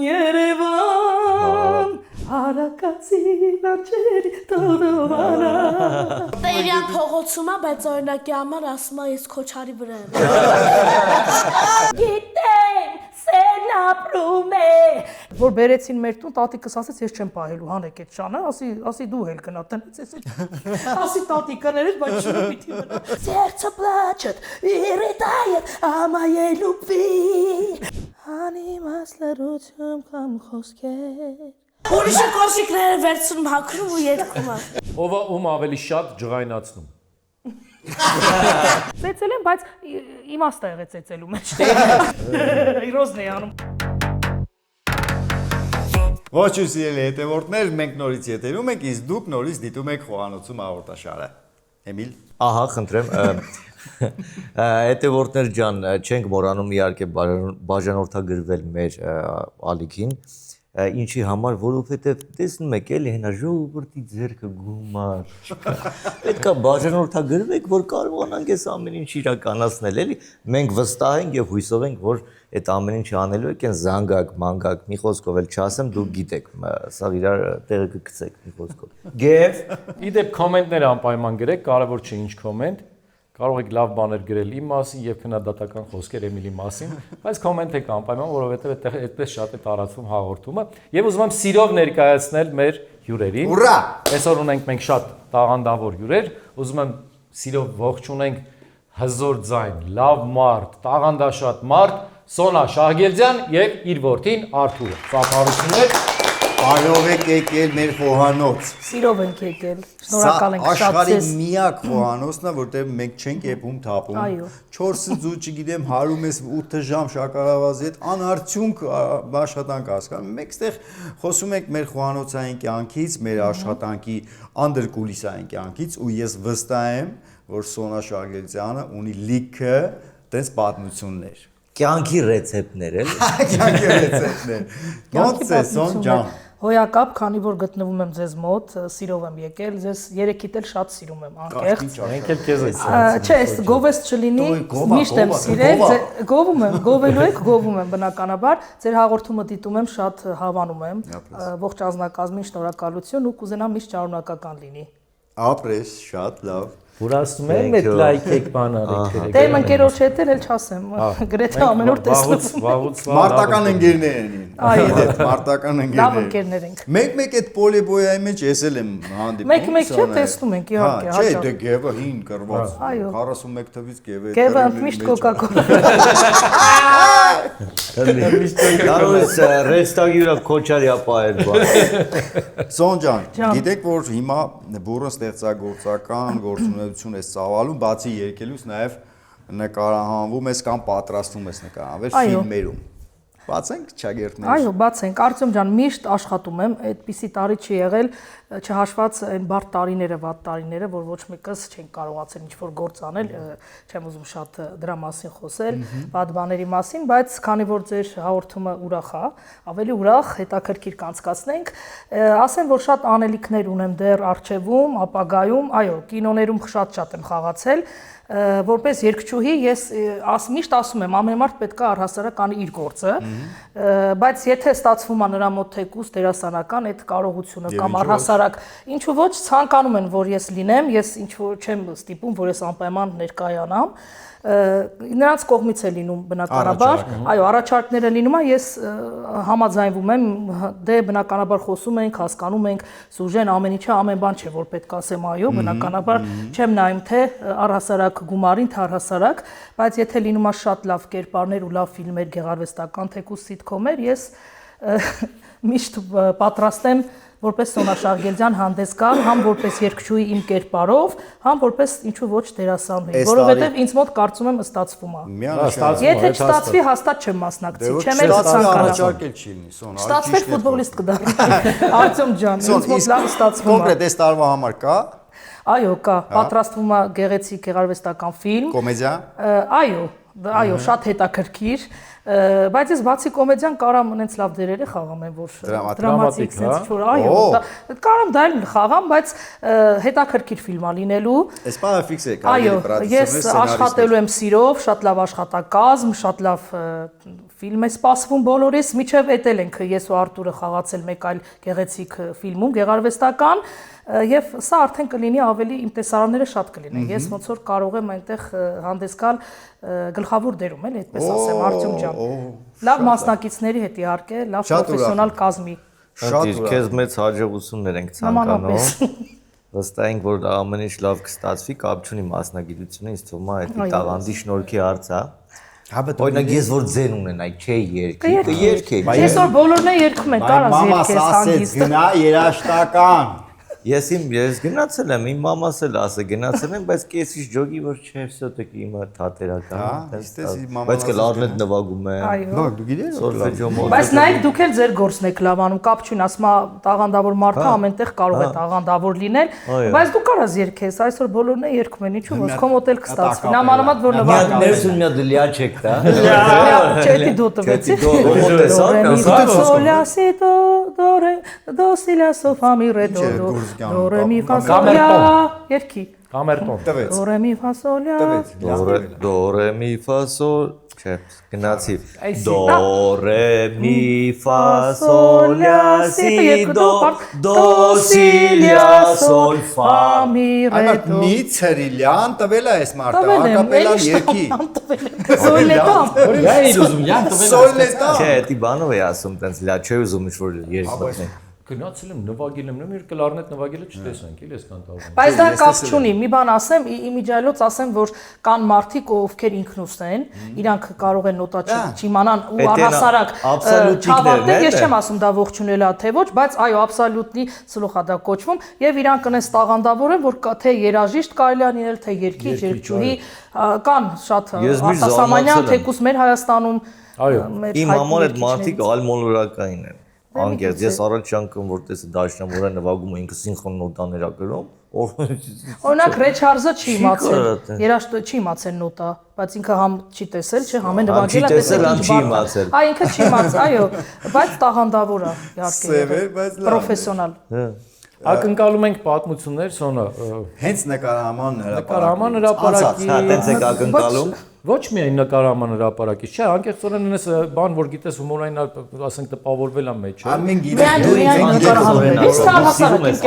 Երևան Հարակացին արջերի տորովանա Տերյան փողոցում է, բայց օրինակի համար ասում է ես քոչարի վրա եմ Գիտեմ, սեն ապրում է Որ բերեցին մեր տուն, տատիկս ասեց ես չեմ պահելու, հանեք այդ շանը, ասի դու էլ գնա տնից ես ասի տատիկը ներես, բայց շնու պիտի մնա Սերցը պլաչըտ, իրիտայըտ, ամայե լուպվի Անիմաս լրություն կամ խոսքեր Ուրիշը կոշիկները վերցնում հակրում ու երկում է Ով ում ավելի շատ ջղայնացնում Ծեծել եմ, բայց իմաստ է եղել ծեծելու մեջ Իրոզն է անում Ոչ ու սիրելի հետևորդներ, մենք նորից ետևում ենք, իսկ դուք նորից դիտում եք խոհանոցում հաղորդաշարը Էմիլ Ահա, խնդրեմ Հետևորդներ ջան, չենք մոռանում իհարկե բաժանորդագրվել մեր ալիքին Ինչի համար, որովհետև տեսնում եք էլի հենա ժողովրդի ձեռքը գումար Պետք է բաժանորդագրվեք, որ կարողանանք այս ամեն ինչ իրականացնել էլի Մենք վստահ ենք և հույսով ենք, որ այդ ամեն ինչ անելու եք են զանգակ, մանգակ, մի խոսքով էլ չասեմ, դուք գիտեք, սա իրար տեղը կգցեք մի խոսքով Գև Իդեպ կոմենտներ անպայման գրեք, կարևոր չէ ինչ կոմենտ Կարող եք լավ բաներ գրել իմ մասին եւ քննադատական խոսքեր Էմիլի մասին, բայց կոմենտ եք անպայման, որովհետեւ այդպես շատ է տարածվում հաղորդումը եւ ուզում եմ սիրով ներկայացնել մեր հյուրերին։ Ուրա! Այսօր ունենք մենք շատ տաղանդավոր հյուրեր, ուզում եմ սիրով ողջունենք հզոր ձայն, լավ մարդ, տաղանդաշատ մարդ Սոնա Շահգերդյան եւ իր որդին Արթուրը։ Ծափարություններ Բարով եք եկել մեր խոհանոց Սիրով ենք եկել, շնորհակալ ենք շատ Աշխարհի ձեզ միակ խոհանոցն է, որտեղ մենք չենք եփում թափում 4-ից ու չգիտեմ հարում ես 8 ժամ շաքարավազի հետ անարդյունք աշխատանք հասկանում Մենք այստեղ խոսում ենք մեր խոհանոցային կյանքից, մեր աշխատանքի անդրկուլիսային կյանքից ու ես վստահ եմ, որ Սոնա Շահգերդյանը ունի լիքը տես պատմություններ Կյանքի ռեցեպտներ էլ Կյանքի ռեցեպտներ Ոնց է Սոն ջան Հոյակապ, քանի որ գտնվում եմ ձեզ մոտ, սիրով եմ եկել, ձեզ երեքիդ էլ շատ սիրում եմ, անկեղծ Մենք էլ քեզ ենք Չէ, գովես չլինի, միշտ եմ սիրել, գովում եմ, գովելու եք, գովում եմ բնականաբար, ձեր հաղորդումը դիտում եմ, շատ հավանում եմ, ողջ ազնագազմին շնորհակալություն ու կուզենամ միշտ շարունակական լինի Ապրես, շատ լավ Որ ասում եմ այդ լայք եք բան արեք Դե իմ ընկերոջ հետ էլ չասեմ, գրեթե ամեն օր տեսնում Մարտական ընկերներ են Այո, մարտական լավ ընկերներ ընկերներ ենք Մեկ-մեկ այդ պոլիբոյայի մեջ ես էլ եմ հանդիպում Մեկ-մեկ չէ տեսնում ենք իհարկե Չէ, դե գևը հին կրված 41 թվից գևը Գևը ընդմիշտ կոկա-կոլա Կարող ես ռեստագյուրա քոչարիա պահել բան Սոն ջան, գիտեք որ հիմա բուրըն ստեղծագործական գործունեություն ես ծավալում, բացի երկելուց նաև նկարահանվում ես կամ պատրաստվում ես նկարահանվել ֆիլմերում Բացենք ճագերտներ Այո, բացենք, Արտյոմ ջան, միշտ աշխատում եմ, այդպիսի տարի չի եղել, չհաշված այն բարդ տարիները, վատ տարիները, որ ոչ մեկս չենք կարողացել ինչ-որ գործ անել, չեմ ուզում շատ դրա մասին խոսել, վատ բաների մասին, բայց քանի որ ձեր հաղորդումը ուրախ է, ավելի ուրախ, հետաքրքիր կանցկացնենք, ասեմ, որ շատ անելիքներ ունեմ դեռ առջևում, ապագայում, այո, կինոներում շատ եմ խաղացել, որպես երգչուհի ես միշտ ասում եմ ամենամարդ պետք է առհասարակ անի իր գործը, բայց եթե ստացվում է նրա մոտ թեկուզ դերասանական այդ կարողությունը կամ առհասարակ ինչու ոչ ցանկանում են որ ես լինեմ, ես ինչ որ չեմ ստիպում որ ես անպայման ներկայանամ նրանց կողմից է լինում բնականաբար, այո, առաջարկները լինում է, ես համաձայնվում եմ, դե բնականաբար խոսում ենք, հասկանում ենք, սուժեն ամեն ինչը, ամեն բան չէ, որ պետք է ասեմ այո, բնականաբար չեմ նայում թե առհասարակ գումարին, թե առհասարակ, բայց եթե լինում է շատ լավ կերպարներ ու լավ ֆիլմեր, գեղարվեստական, թեկուզ սիթքոմեր, ես միշտ պատրաստ եմ որպես Սոնա Շահգերդյան հանդես գալ, համ որպես երգչուհի իմ կերպարով, համ որպես ինչու ոչ դերասանուհի, որովհետև ինձ մոտ կարծում եմ ստացվում է։ Եթե չստացվի, հաստատ չեմ մասնակցի, չեմ էլ ցանկանում։ Ստացվեր ֆուտբոլիստ կդառնամ։ Արտյոմ ջան, ինձ մոտ լավ ստացվում է։ Կոնկրետ այս տարվա համար կա։ Այո, կա, պատրաստվում է գեղեցիկ գեղարվեստական ֆիլմ։ Կոմեդիա։ Այո, շատ հետաքրքիր, Բայց ես բացի կոմեդիան կարամ այնց լավ դերեր խաղամ են, որ դրամատիկ sense չոր, այո, կարամ դա էլ խաղամ, բայց հետաքրքիր ֆիլմ ա լինելու։ Այս բանը ֆիքս է, Այո, ես աշխատելու եմ սիրով, շատ լավ աշխատակազմ, շատ լավ ֆիլմ է սպասվում բոլորիս, միջև էտել ենք ես ու Արտուրը խաղացել մեկ այլ գեղեցիկ ֆիլմում, գեղարվեստական, եւ սա արդեն կլինի ավելի իմ տեսարանները շատ կլինեն։ Ես ոնց որ կարող եմ այնտեղ հանդես գալ գլխավոր դերում, էլի, այդպես ասեմ, Արտյոմ ջան։ Լավ մասնակիցների հետ իհարկե, լավ պրոֆեսիոնալ կազմի։ Շատ քեզ մեծ հաջողություններ ենք ցանկանում։ Վստահ ենք, որ ամեն ինչ լավ կստացվի, կապ չունի մասնագիտությունը, ինձ թվում է այդ տաղանդի շնորհքի հարց է։ Օրինակ ես որ ձեն ունենայի, չէ երկի, կերքեի։ Ես որ բոլորն են երգում են, կարաս երգես հանգիստ։ Գնա երաշտական։ Ես գնացել եմ, իմ մամաս էլ ասե գնացել եմ, բայց կեսից ջոգի որ չէ, всё-таки իմը թատերական։ Բայց կլարնետ նվագում է։ Բա դու գիտես։ Բայց նայեք դուք էլ ձեր գործն եք լավանում, կապ չունի, ասում է տաղանդավոր մարդը ամենտեղ կարող է տաղանդավոր լինել, բայց դու կարաս երգես, այսօր բոլորն են երգում են, ինչու՞ ոնց քո մոտ էլ կստացվի։ Նամանավանդ որ նվագում ես։ Ներսում մի հատ լիա չեք տա։ Չէ, դու տվեցի։ Սոլա սի դո սի լա սոֆա մի ռե դո Do re mi fa sol la երգի Կամերտոն տվեց Do re mi fa sol la Do re mi fa sol չէ գնացի Do re mi fa sol la si do si la sol fa mi re Այդ do մի ցրիլյան տվել է այս մարդը ակապելան երկի Սոլետամ Յա իր ուզում յան տվել Սոլետա Չէ, դի բանով է ասում, տենց լա չէ ուզում ինչ-որ երգ մտնի Գնացել եմ նվագել եմ, նույն կլարնետ նվագելը չտեսանք, էլ ես կանտալում։ Բայց դա կապ չունի, մի բան ասեմ, իմիջիայլոց ասեմ, որ կան մարդիկ, ովքեր ինքնուստ են, իրանք կարող են նոտա չիմանան ու առհասարակ չավարտեն, ես չեմ ասում դա ողջունել է թե ոչ, բայց այո, աբսոլյուտլի սլոխա դա կոչվում եւ իրանք կնես տաղանդավոր են, որ թե երաժիշտ կարելի է լինել, թե երգիչ, երգչուհի, կան շատ արտասահմանյան, թեկուզ մեր Հայաստանում Իմ համար այդ մարդիկ ալմոլորակային են Անկեղծ, ես առաջ անգամ որ տեսա դաշնամուրը նվագում ու ինքը սինխրոն նոտաներ ա գրում, Օրինակ Ռեչարզը չի իմացել, երաժշտը չի իմացել նոտա, բայց ինքը համ չի տեսել, չէ, համ է նվագել է, տեսել, համ չի իմացել։ Այ ինքը չի իմացել, այո, բայց տաղանդավոր է, իհարկե, պրոֆեսիոնալ։ Ակնկալում ենք պատմություններ, Սոնա։ Հենց նկարահանման Նկարահանման հրապարակի։ Տենց եք ակնկալում։ Ոչ միայն նկարահանման հրապարակից, չէ, անկեղծորեն ունես բան, որ գիտես հումորային, ասենք տպավորվել է մեջ, է։ Ամեն գիտես դու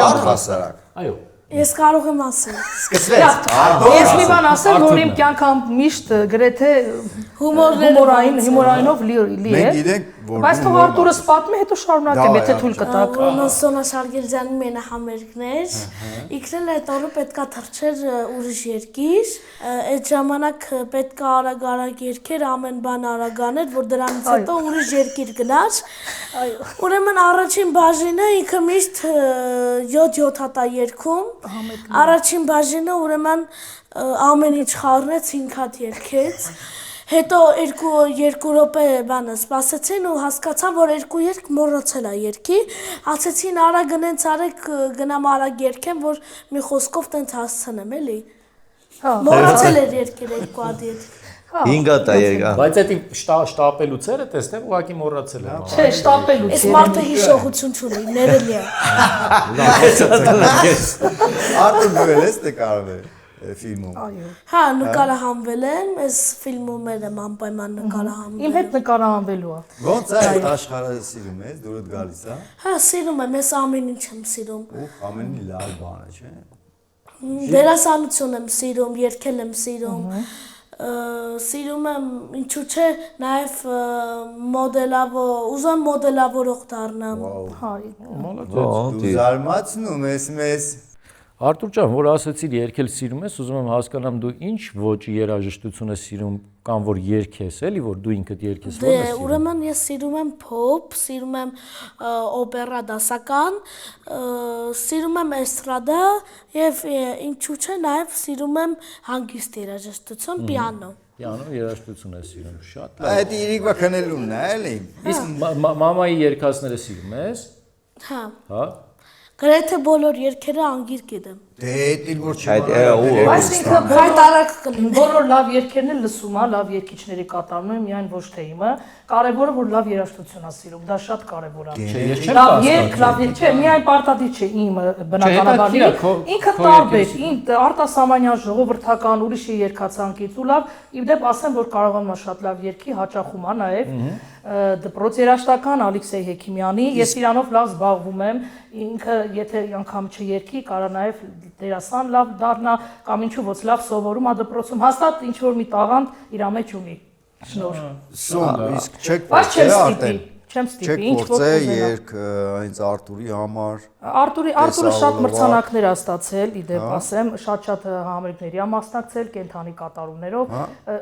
Առհասարակ։ Այո։ Ես կարող եմ ասել։ Սկսվեց։ Ես մի բան ասեմ, որ իմ կյանքամ միշտ գրեթե հումորայինով լի է։ Մենք գիտենք, որ Բայց թող Արտուրս պատմի, հետո շարունակեմ, եթե թույլ կտաք։ Սոնա Շարգերյանի մենահամերգներ, իքրել այդ օրը պետքա թռչեր ուրիշ երկիր, այդ ժամանակ պետքա արագ երկեր, ամեն բան արագաներ, որ դրանից հետո ուրիշ երկիր գնար։ Ուրեմն առաջին բաժինը ինքը միշտ 7 հատա երգում, առաջին բաժինը ուրեմն ամեն ինչ խառնեց 5 հատ երգեց։ Հետո երկու րոպե բանը սպասեցին ու հասկացան, որ երկու երգ մոռացել է երգի, ասեցին արա գնենց արեք գնամ արագ երգեմ, որ մի խոսքով տենց հասցնեմ, էլի։ Մոռացել էր երգերը երկու հատ երգ։ 5 հատ է եկա։ Բայց այդ շտապելուցերը տեսնեմ ուղղակի մոռացել եմ։ Չէ, շտապելուց։ Այս մարդը հիշողություն չունի, ներելի է։ Արտուր դու ես նկարվել ֆիլմում։ Հա, նկարահանվել եմ, այս ֆիլմում եմ անպայման նկարահանվել։ Իմ հետ նկարահանվելու է։ Ոնց է այդ աշխարհը սիրում ես, դուրդ գալիս է։ Հա, սիրում եմ, ես ամեն ինչ եմ սիրում։ Ու ամենի լավ բանը, չէ։ Դերասանություն եմ սիրում, երգել եմ սիրում։ Սիրում եմ, ինչու՞ չէ, նաև ուզում մոդելավորող դառնամ։ Հա, Դու զարմացնում ես մեզ։ Արտուր ջան, որ ասեցիր երգել սիրում ես, ուզում եմ հասկանամ դու ինչ ոճի երաժշտություն ես սիրում կամ որ երգես, էլի որ դու ինքդ երգես, ո՞ր ես սիրում։ Ուրեմն ես սիրում եմ փոփ, սիրում եմ օպերա դասական, սիրում եմ էստրադա եւ ինչու՞ չէ, նաեւ սիրում եմ հանգիստ երաժշտություն, պիանո։ Պիանո երաժշտություն ես սիրում, շատ լավ։ Այդ իրիկվա քնելունն է, էլի։ Իսկ մամայի երգածները սիրում ես։ Հա։ Հա։ Գրեթե բոլոր երգերը անգիր գիտեմ։ Դե էլ որ չի։ Բայց ինքը Հայտարարք կլինի։ բոլոր լավ երգերն էլ լսում է, լավ երգիչների կատարում են, միայն ոչ թե իմը։ Կարևորը որ լավ երաժշտություն է սիրում, դա շատ կարևոր է։ Լավ երգ, լավ երգ չէ, միայն պարտադիր չէ իմը բնականաբար։ Ինքը տարբեր, արտասահմանյան ժողովրդական ուրիշի երգացանկից ու լավ, իդեպ ասեմ որ կարողանում է շատ լավ երգի, հաճախում է նաև դպրոց երաժշտական Ալեքսեյ Հեքիմյանի, ես իրանով լավ զբաղվում եմ, ինքը եթե անգամ չերգի, կարա նաև դերասան լավ դառնա կամ ինչու ոչ լավ սովորում է դպրոցում, հաստատ ինչ որ մի տաղանդ իր մեջ ունի։ Շնորհ։ Սոն, իսկ չեք Բայց չեմ ստիպի, չեմ Չեք ստիպի, ինչ որ փորձե կուզենա։ երկ հենց Արտուրի համար։ Արտուրը շատ մրցանակներ է ստացել, իդեպ ասեմ, շատ համերգների է մասնակցել կենթանի կատարումներով։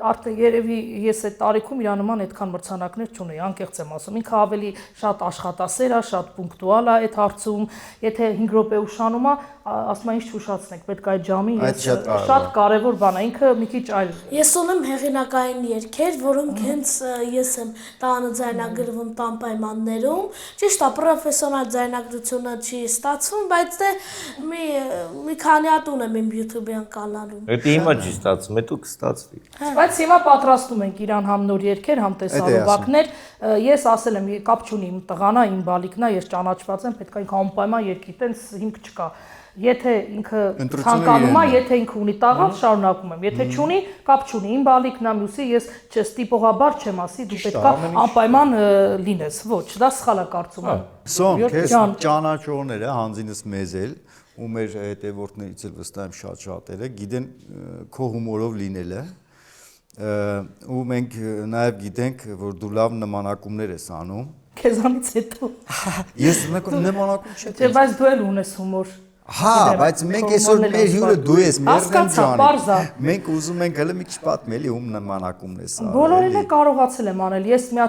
Արդեն երևի ես այդ տարիքում իր նման այդքան մրցանակներ չունեի, անկեղծ եմ ասում։ Ինքը ավելի շատ աշխատասեր է, շատ պունկտուալ է այդ հարցում։ Եթե 5 րոպե ուշանում է, ասում է ինչ չուշացնեք, պետք է այդ ժամի շատ կարևոր բան է, ինքը մի քիչ այլ։ Ես ունեմ հեղինակային երգեր, որոնք հենց ես եմ տանը ձայնագրվում տան պայմաններում։ Ճիշտ է, պրոֆեսիոնալ ձայնագրությունը չի ստացվում, բայց դե մի քանի հատ ունեմ իմ YouTube-յան կանալում։ Դա հիմա չի ստացվում, հետո կստացվի։ Բայց հիմա պատրաստում ենք իրան համ նոր երգեր, համ տեսարողակներ։ Ես ասել եմ, կապ չունի իմ տղանա, իմ բալիկնա, ես ճանաչված եմ, պետք է ինքը անպայման երգի, տենց հիմք չկա։ Եթե ինքը ցանկանում է, եթե ինքը ունի տաղանդ, շարունակում եմ։ Եթե չունի, կապ չունի, իմ բալիկն է, մյուսի ես չստիպողաբար չեմ ասի, դու պետքա անպայման լինես։ Ոչ, դա սխալ է կարծում եմ։ Սոն, քեզ ճանաչողները հանձինս մեզ էլ ու մեր հետևորդներից էլ վստահ եմ շատ-շատերը գիտեն քո հումորով լինելը ու մենք նաև գիտենք, որ դու լավ նմանակումներ ես անում։ Քեզանից հետո։ Ես նմանակում չեմ։ Չէ, բայց դու էլ ունես հումոր։ Հա, բայց մենք այսօր մեր հյուրը դու ես, մերն ջանի։ Մենք ուզում ենք հələ մի քիչ պատմել էլի ում նմանակումն ես արել։ Բոլորին է կարողացել եմ անել։ Ես մի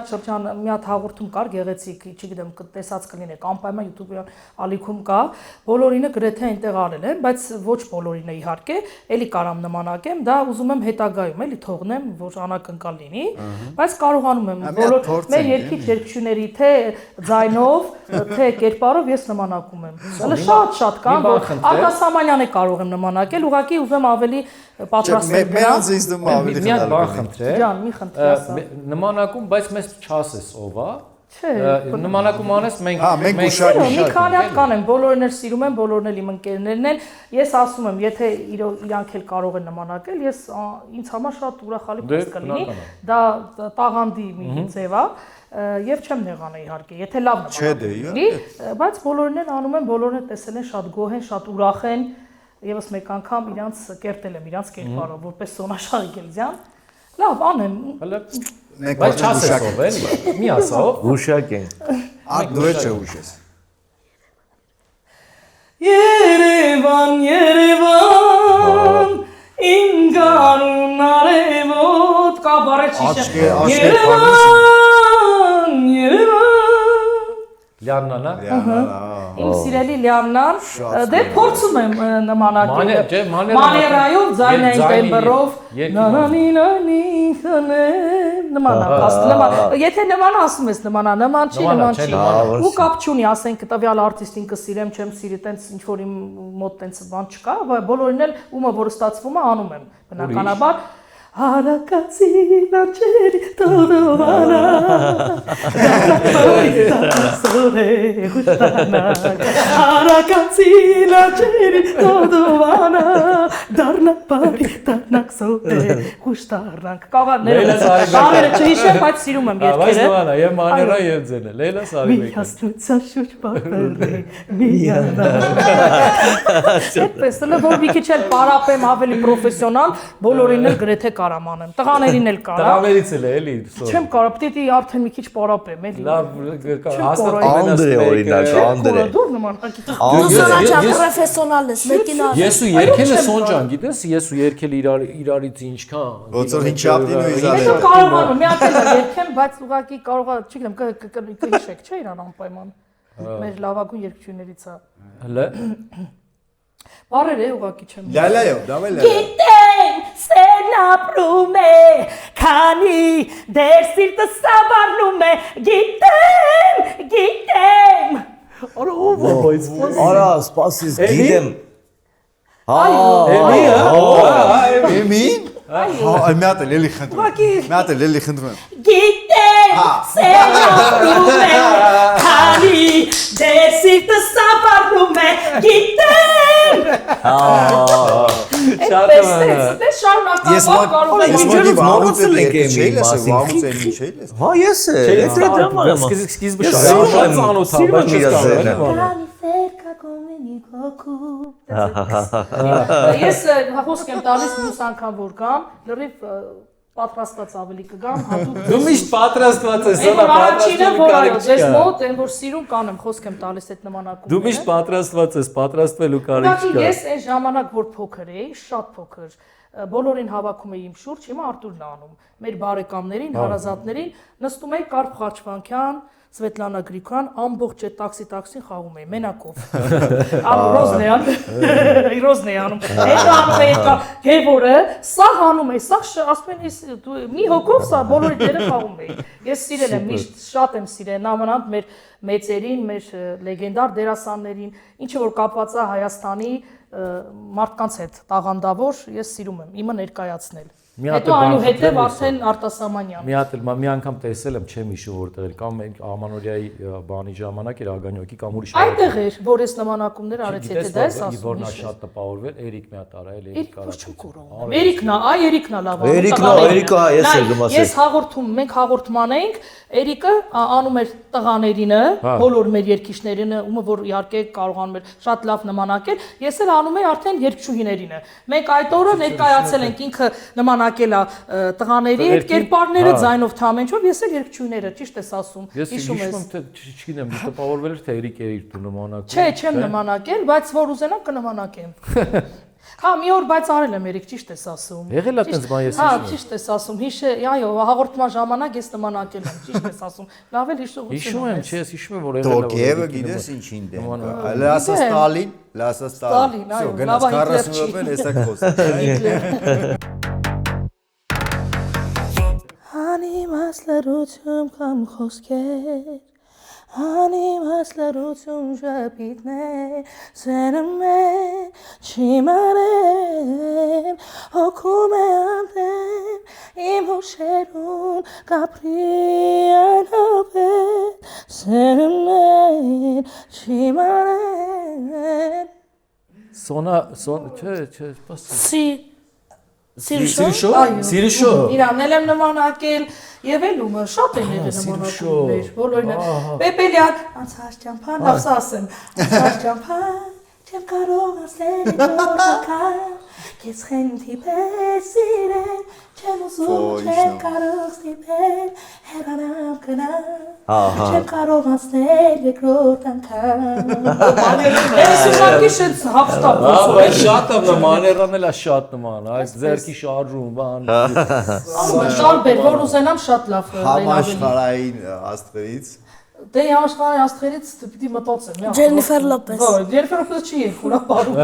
հատ հաղորդում կար գեղեցիկ, չգիտեմ, տեսած կլինեք, անպայման YouTube-յան ալիքում կա։ Բոլորինը գրեթե այնտեղ արել եմ, բայց ոչ բոլորինը իհարկե, էլի կարամ նմանակեմ, դա ուզում եմ հետագայում էլի թողնեմ, որ անակնկալ լինի, բայց կարողանում եմ բոլոր մեր երկիչ երկչուների թե ձայնով, թե կերպարով ես նմանակում եմ։ Հələ շատ կան, որ արտասահմանյանը կարող եմ նմանակել, ուղղակի ուզում ավելի պատրաստել դրա։ Մերանց ինձ դեմ ավելի Մի հատ բան խնդրեմ։ Ջան, մի խնդրի ասա։ Նմանակում, բայց մեզ չասես ով է։ Չէ։ Նմանակում անես մենք մենք ուշադրություն մի քանի հատ կան են, բոլորն էլ սիրում են, բոլորն էլ իմ ընկերներն են։ Ես ասում եմ, եթե իրանք էլ կարող են նմանակել, ես ինձ համար շատ ուրախալի փաստ կլինի։ Դա տաղանդի մի ձև է։ Եվ չեմ նեղանա իհարկե, եթե լավ նմանակի, բայց բոլորն էլ անում են, բոլորն էլ տեսել են, շատ գոհ են, շատ ուրախ են, եւս մեկ անգամ իրանց կերտել եմ իրանց կերպարով, որպես Սոնա Շահիկելյան։ Լավ, անեմ։ Բայց չասես ով էլի։ Մի ասա ով։ Ուշակ ենք։ Ա դու չէ ուշես։ Երևան, Երևան, իմ գարուն արևոտ, կաբարը չիշը։ Լիաննան, Իմ սիրելի Լիաննան, դե փորձում եմ նմանակել։ Մաներայով, ձայնային տեմբրով, նմանակ, եթե նման ասում ես նմանա, նման չի, ու կապ չունի, ասենք տվյալ արտիստին կսիրեմ, չեմ սիրի, տենց ինչ որ իմ մոտ տենց բան չկա, բոլորին էլ ումը որ ստացվում է անում եմ, բնականաբար։ Հարակացին աչերի տոդովանա Սորե հուշտանակ Հարակացին աչերի տոդովանա Դարնապարի տանակ սորե հուշտանակ Կարները չհիշեմ, բայց սիրում եմ Բայց երկերը նմանա, և մաներա և ձենը, լելա սարի Մի հասնության շուջ պապեր է միանա Այդպես, որ մի քիչ էլ պարապեմ ավելի պրոֆեսիոնալ, բոլորին էլ գրեթե կարամ անեմ, տղաներին էլ կարա Տղաներից էլ է, էլի Չեմ կարա, պիտի արդեն մի քիչ պարապեմ, էլի Լավ, հաստատ Անդրե օրինակ, Անդրե Դուր նմանակի Դու Սոնա պրոֆեսիոնալ ես, մեկին արի Ես ու երկել է Սոնջան, գիտես, ես ու երկել իրարից ինչքան Ոնց որ հինչապին ու Հետո իզալը կարողանում, մի հատ էլ երկեմ, բայց ուղղակի կարողա, չգիտեմ, կհիշեք, չէ՞ իրան անպայման Մեր լավագույն երկչույներից է Հլը Բարեր է ուղղակի չեմ Լալայով, դավայ լալայով Գիտեմ, սերն ապրում է, քանի դեր սիրտը սավառնում է, գիտեմ Արա ով է, բայց ոնց Արա, սպասես, գիտեմ։ Էմին։ Այ մի հատ էլ էլի խնդրում եմ։ Գիտեմ, սերապրում է, քանի դեր սիրտը սապարում է, գիտեմ։ Դե շարունակական կարող Ես եք մոդի վաղուց մոռացել էլ եք եկել չէի լսել, մասին։ վաղուց էլ չէի լսել։ Հա, ես է։ Սկիզբը Ես շատ սիրում եմ ծանոթ սիրում եմ բայց չես իրազենը։ կարող Ես խոսք եմ տալիս մյուս անգամ որ գամ, լրիվ պատրաստված ավելի կգամ, հատուկ Դու միշտ պատրաստված ես, Այն սա որ առաջինը պատրաստելու որ այո, կարիք ձեզ չկա։ մոտ այն որ սիրուն կանեմ, խոսք եմ տալիս այդ նմանակում։ Դու միշտ պատրաստված ես, պատրաստվելու կարիք Ուղղակի չկա։ ես այն ժամանակ որ փոքր էի, շատ փոքր, բոլորին հավաքում էի իմ շուրջ, հիմա Արտուրն է անում։ Մեր բարեկամներին, հարազատներին նստում էի Կարփ Խաչվանքյան, Սվետլանա Գրիգորյան ամբողջ այդ տաքսին խաղում էի մենակով։ Ռոզն է անում։ Հետո անում էի Գևորը, սա անում էի, սա ասում են դու մի հոգով սա բոլորի դերը խաղում էի։ Ես սիրել եմ, միշտ շատ եմ սիրել նամանալ մեր մեծերին, մեր լեգենդար դերասաններին, ինչը որ կապված է Հայաստանի մարդկանց հետ տաղանդավոր, ես սիրում եմ իմը ներկայացնել։ Հետո այնուհետև արդեն Արտասամանյան։ Մի հատ էլ մի անգամ տեսել եմ, չեմ հիշում որտեղ էր, կամ մենք Ամանորյայի բանի ժամանակ էր Ագանյոկի կամ ուրիշ Այդտեղ էր, որ ես նմանակումներ արեցի, եթե դա ես ասում։ որ նա շատ տպավորվել, Էրիկ մի հատ արա, Էրիկ կարա։ Էրիկն է, այ Էրիկն է լավ։ Էրիկա, ես էլ գմասել։ Ես հաղորդում, մենք հաղորդման էինք, Էրիկը անում էր տղաներինը, բոլոր մեր երգիչներինը, ումը որ իհարկե կարողանում էր շատ լավ նմանակել, ես էլ անում եի արդեն երգչուհիներինը։ Մենք այդ օրը ներկայացել ենք ինքը նմանակել է տղաների այդ կերպարները ձայնով թամենչով, ես էլ երգչուհիները, ճիշտ ես ասում։ Ես հիշում եմ, թե չգիտեմ, դու տպավորվել էր թե Էրիկ էր դու նմանակում։ Չէ, չեմ նմանակել, բայց որ ուզենամ կնմանակեմ։ Հա, մի օր բայց արել եմ Էրիկ, ճիշտ ես ասում։ Եղել է այդպես բան ես Հա, հիշում։ ճիշտ ես ասում։ Այո, հաղորդման ժամանակ ես նմանակել եմ, ճիշտ ես ասում։ Լավ էլ Հիշում եմ, չէ, ես հիշում եմ որ եղել է։ Տոկիևը գիտես ինչին դեմ։ Լասա Ստալին, Լասա Ստալին։ այո, Գնաց լավա 40 րոպե հեսակ խոսում։ Անիմաց լրություն կամ խոսքեր Անիմաց լրություն ժպիտներ Սերում է չիմանեմ Հոգում է անդեմ Իմ հուշերում կապրի անհապետ Սերում է չիմանեմ չէ, Սի Սիրիշո։ Իրանել եմ նմանակել եւ ելումը շատ են եղել նմանակումներ բոլորինը Պեպելյան անցած ճամփան լավ ասեմ անցած ճամփան չեմ կարող ասել որքան քեզ խնդի պես սիրել չեմ ուզում չեմ կարող ստիպել հեռանամ գնամ չեմ կարող ասել երկրորդ անգամ ես ուղղակի շենց հապստապ Բայց շատ եմ նման, էլ է շատ նման, այս ձերքի շարժում, բան։ Տարբեր, որ ուզենամ շատ լավ Համաշխարհային աստղերից Դե համաշխարհային աստղերից պիտի մտածեմ։ Ջենիֆեր Լոպես։ Ոչ, Ջենիֆեր Լոպեսը չի երկու, լավ բարու։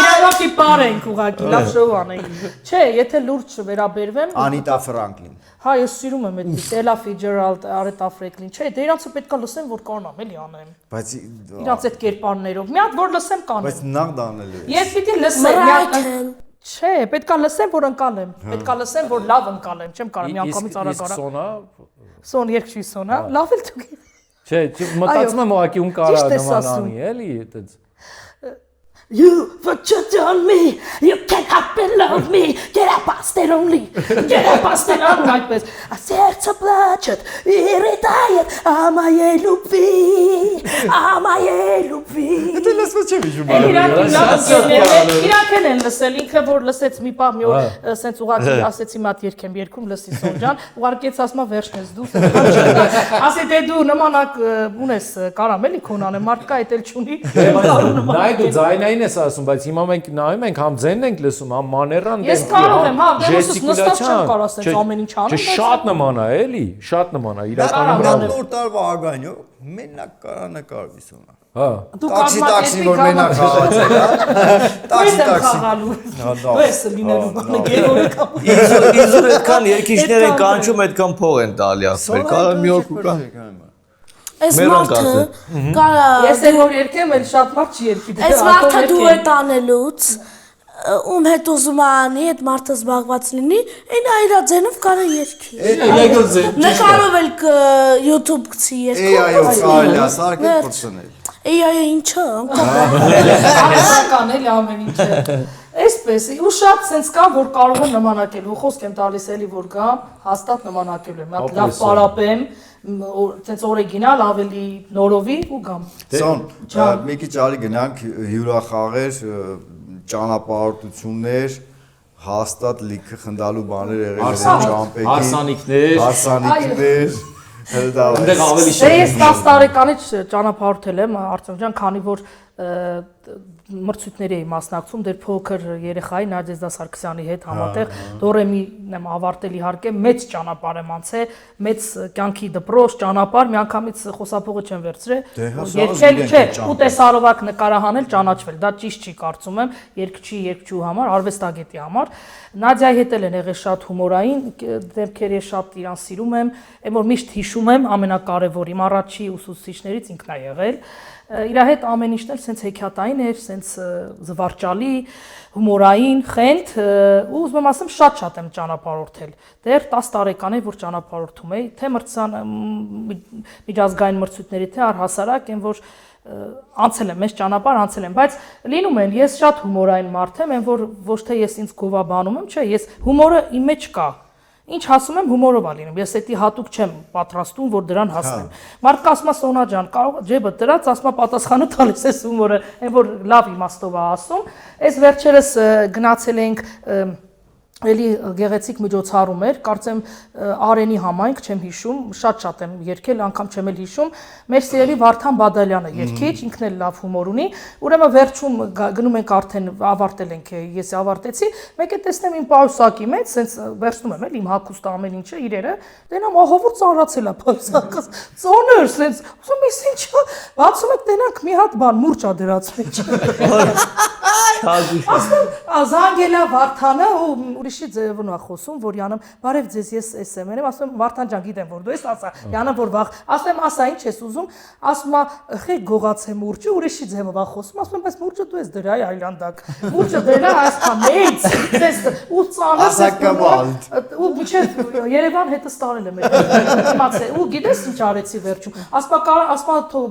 Իրավակի պար ենք ուղակի, լավ շոու անենք։ Չէ, եթե լուրջ վերաբերվեմ, Անիտա Ֆրանկլին։ հա, ես սիրում եմ այդպես Էլա Ֆիջերալդ, Արետա Ֆրենկլին։ Չէ, դե իրանցը պետքա լսեմ, որ կանամ, էլի անեմ։ Բայց Իրանց այդ կերպարներով։ Մի հատ որ լսեմ կանեմ։ բայց նախ դանելու է։ Ես պիտի լսեմ, Չէ, պետքա լսեմ, որ ընկալեմ։ Պետքա լսեմ, որ լավ ընկալեմ, չեմ կարող մի անգամից արագ-արագ։ Սոնա։ Սոն երկչի սոն, հա։ Լավ էլ դուք։ Չէ, մտածում եմ ուղղակի ուն կարա Ճիշտ ես նման ասում։ անի, էլի, այդպես։ You what you done me, you can't help but love me, get up past it only, այդպես, сердце плачет, и рыдает о моей любви, Դե լսված չեմ հիշում Իրանքն են լսել, ինքը որ լսեց մի պահ մի օր, սենց ուղղակի ասեցի մատ երգեմ երկում լսի Սոն ջան, ուղարկեց ասма վերջն ես դու, ասի դե դու նմանակ ունես կարամ էլի քոնանը, մարդկա էդ էլ չունի, Նայ դու ձայնային ես ասում, բայց հիմա մենք նայում ենք, համ ձենն ենք լսում, համ մաներան Ես կարող եմ, հա, դեմոսս նստած չեմ կարող ասենց ամեն ինչ անեմ, Չէ, շատ նման է, էլի, շատ նման է, Իրականում իրականում։ նոր տարվա Ագանյո մենակ կարա նկարվի Սոնա Հա։ Դու Տաքսի որ մենակ խաղաց է, հա։ Տաքսի խաղալու։ Ես լինելու բանը գերորը կամ։ Իզուր այդքան երկիշներ են կանչում, այդքան փող են տալի ասել։ Կարա մի օր կուկա։ Այս Մերոնք մարդը կարա Ես էլ որ երկեմ, էլ շատ մարդ չի երկի։ այս մարդը դու է տանելուց ում հետ ուզում անի, այդ մարդը զբաղված լինի, այն այրա ձենով կարա երկի։ Նկարով էլ YouTube գցի երկու։ AI-ով կարելի է սարքել փորձնել։ AI-ը ինչա, Անհատական էլի ամեն ինչը։ Այսպես, ու շատ sense կա, որ կարող եմ նմանակել, ու խոսք եմ տալիս էլի, որ գա, հաստատ նմանակել եմ, հատ լավ պարապեմ, sense օրիգինալ, ավելի նորովի ու գամ։ Սոն, մի քիչ արի գնանք հյուրախաղեր, ճանապարհորդություններ, հաստատ լիքը խնդալու բաներ եղել են ճամպեքի, հարսանիքներ, Այնտեղ ավելի շատ։ Ես 10 տարեկանից ճանապարհորդել եմ Արցախ ջան, քանի որ մրցույթների էի մասնակցում դեր փոքր երեխայի Նադեզդա Սարգսյանի հետ համատեղ դորեմին եմ ավարտել իհարկե մեծ ճանապարհ եմ անցել, մեծ կյանքի դպրոց ճանապարհ, միանգամից խոսափողը չեմ վերցրել, երկել չէ, ու տեսարովակ նկարահանել, ճանաչվել, դա ճիշտ չի կարծում եմ, երկչու համար, արվեստագետի համար։ Նադիայի հետ էլ են եղել շատ հումորային դեպքեր, ես շատ իրան սիրում եմ, այն որ միշտ հիշում եմ ամենակարևոր իմ առաջի ուսուցիչներից ինքն է եղել։ Իր հետ ամեն ինչն էլ սենց հեքիաթային էր, սենց զվարճալի, հումորային, խենթ, ու ուզում եմ ասեմ շատ եմ ճանապարհորդել։ Դեռ 10 տարեկան է որ ճանապարհորդում էի, թե միջազգային մրցույթների, թե առհասարակ, այն որ անցել եմ, մեծ ճանապարհ անցել եմ, բայց լինում են, ես շատ հումորային մարդ եմ, այն որ ոչ թե ես ինձ գովաբանում եմ, չէ, ես հումորը իմ մեջ կա։ Ինչ հասում եմ հումորով ա լինում, ես էդի հատուկ չեմ պատրաստում, որ դրան հասնեմ։ Մարդը ասում է Սոնա ջան, կարող ջեբը դրած, ասում է պատասխանը տալիս ես հումորը, այն որ լավ իմաստով ա ասում։ Այս վերջերս գնացել ենք էլի գեղեցիկ միջոցառում էր, կարծեմ Արենի համայնք, չեմ հիշում, շատ եմ երգել, անգամ չեմ էլ հիշում, մեր սիրելի Վարդան Բադալյանը երգիչ, ինքն էլ լավ հումոր ունի, ուրեմն վերջում գնում ենք արդեն ավարտել ենք, ես ավարտեցի, մեկ է տեսնեմ իմ պայուսակի մեջ, սենց վերցնում եմ էլ իմ հագուստը ամեն ինչը իրերը, տենամ ահավոր ծանրացել է պայուսակը, ծանր, սենց, ուզում ես ինչա, բացում եք տենանք մի հատ բան, մուրճ ա դրած մեջ։ Զանգելա Վարդանը ու ուրիշի ձևն ա խոսում, որ Յանամ, բարև ձեզ, ես SM եմ, ասում եմ Վարդան ջան, գիտեմ որ դու ես, ասա, Յանամ որ վաղ, ասում եմ, ասա ինչ ես ուզում, ասում է, խե գողացե մուրճը, ուրիշի ձևով ա խոսում, ասում եմ, բայց մուրճը դու ես դրա այլանդակ, մուրճը դրա այսքան մեծ, ձեզ ու ծանր, ու միջև Երևան հետս տարել եմ, իմացել, ու գիտես ինչ արեցի վերջում, ասպա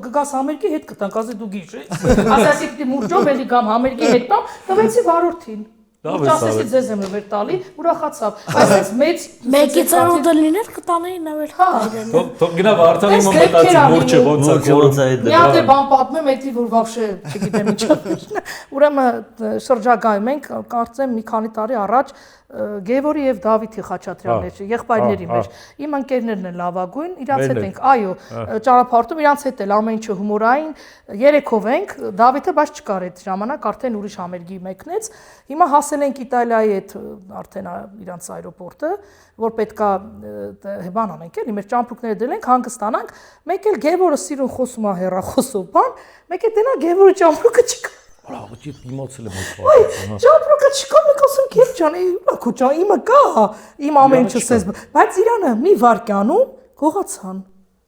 գգաս համերգի հետ կտանք, ասի դու գիշես, ասացի պիտի մուրճով էլի գամ համերգի հետ տամ, տվեցի վարորդին։ Ասեցի ձեզ եմ նվեր տալի, ուրախացավ։ Այսպես մեծ մեկից անոդը լիներ կտանեի նվեր հայրենի։ Թող գնա Վարդանի մոտ մտածի մուրճը ոնց է Մի հատ է բան պատմեմ, էդի որ վաղշե չգիտեմ ինչա։ Ուրեմն շրջագայում ենք, կարծեմ մի քանի տարի առաջ Գևորի եւ Դավիթի Խաչատրյաններ, եղբայրների մեր։ Իմ ընկերներն են լավագույն, իրանց հետ ենք, այո, ճանապարհորդում իրանց հետ էլ ամեն ինչը հումորային, երեքով ենք, Դավիթը բայց չկար այդ ժամանակ, արդեն ուրիշ համերգի մեկնեց։ Հիմա հասել ենք Իտալիայի հետ արդեն իրանց այրոպորտը, որ պետքա բան անենք, էլի մեր ճամպրուկները դրել ենք, հանգստանանք, մեկ էլ Գևորը սիրուն խոսում է հեռախոսով, բան, մեկ է տենա Գևորի ճամպրուկը չկա։ Բրավո, ջի իմացել եմ այդ։ Ճամպրուկը չկա, մեկ ասում Գև ջան, քո ջան, իմը կա, իմ ամեն ինչը սես, բայց իրանը մի վարկյանում գողացան։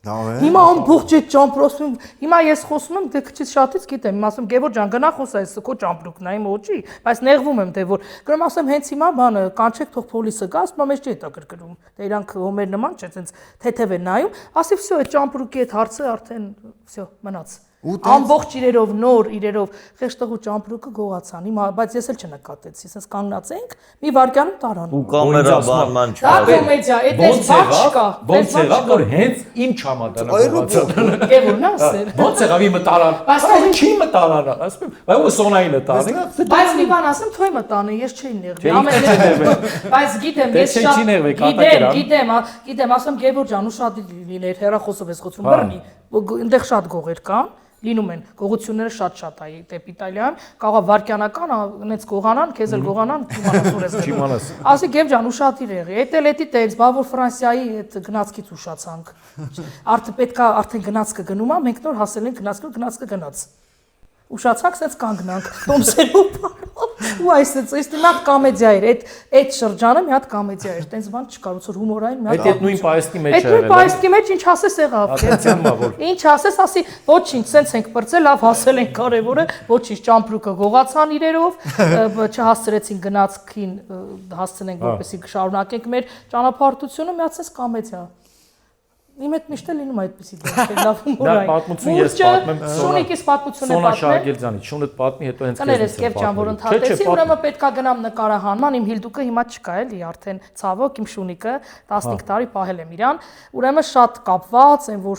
Հիմա ամբողջ այդ ճամպրոսում, հիմա ես խոսում եմ, դե քիչ շատից գիտեմ, իմ ասում Գևոր ջան, գնա խոսա, այս քո ճամպրուկն է, իմ ոչի, բայց նեղվում եմ, թե որ գրում ասեմ հենց հիմա բանը, կանչեք թող պոլիսը գա, ասում եմ, չի հետաքրքրում, դե իրանք հոմեր նման չէ, ցենց թեթև են նայում, ասի վсё, այդ ճամպրուկի այդ հարցը արդեն վсё, մնաց։ Ամբողջ իրերով նոր իրերով խեղճտղու ճամպրուկը գողացան, բայց ես էլ չնկատեցի, ասես կանգնած ենք, մի վարկյանում տարան։ Ու կամերա բանման Դա կոմեդիա, այդպես բան չկա։ Ոնց եղավ որ հենց իմ չամատանը գողացան։ Գևորն ասել։ Ոնց եղավ իմը տարան։ Բայց չի մտարան, ասում եմ, բայց Սոնային է տանի։ Բայց մի բան ասեմ, թույ մտանը, ես չէի նեղվի։ Բայց գիտեմ, ես շատ գիտեմ, ասեմ Գևոր ջան, ուշադի լիներ, հեռախոսով ես խոսում, բռնի, այնտեղ շատ գողեր կան։ Լինում են գողությունները շատ այ դեպի Իտալիան, կարող է վարկյանական, այնց գողանան, քեզ էլ գողանան, իմանաս որ ես Չիմանաս։ Ասի Գև ջան, ուշադիր եղի։ Էդ էլ էդի տենց, բա որ Ֆրանսիայի այդ գնացքից ուշացանք։ Արդեն պետքա արդեն գնացքը գնում է, մենք նոր հասել ենք գնացքը գնաց։ Ուշացանք, սենց կանգնանք, տոմսերով ու այսպես մի հատ կոմեդիա էր, այդ շրջանը մի հատ կոմեդիա էր, տենց բան չկար, ոնց որ հումորային մի հատ։ Այդ նույն պայստի մեջ Այդ նույն պայստի մեջ ինչ ասես եղավ։ Ինչ ասես, ասի, ոչինչ, սենց ենք բրծել, լավ հասել ենք կարևորը, ոչինչ ճամպրուկը գողացան իրերով, չհասցրեցին գնացքին հասցնենք, որպեսզի շարունակենք մեր ճանապարհորդությունը, մի հատ սենց կոմեդիա։ Իմ հետ միշտ է լինում այդպեսի դեպքեր, լավ հումորային։ Դա պատմություն ես պատմեմ Շունիկից պատմություն է Սոնա պատմել։ Շահագերձյանի, շունդ պատմի, հետո հենց Կներես Կևջան, որ ընդհատեցի, ուրեմն պետքա գնամ նկարահանման, իմ Հիլդուկը հիմա չկա էլի, արդեն ցավոք իմ Շունիկը 15 տարի պահել եմ իրան, ուրեմն շատ կապված, այն որ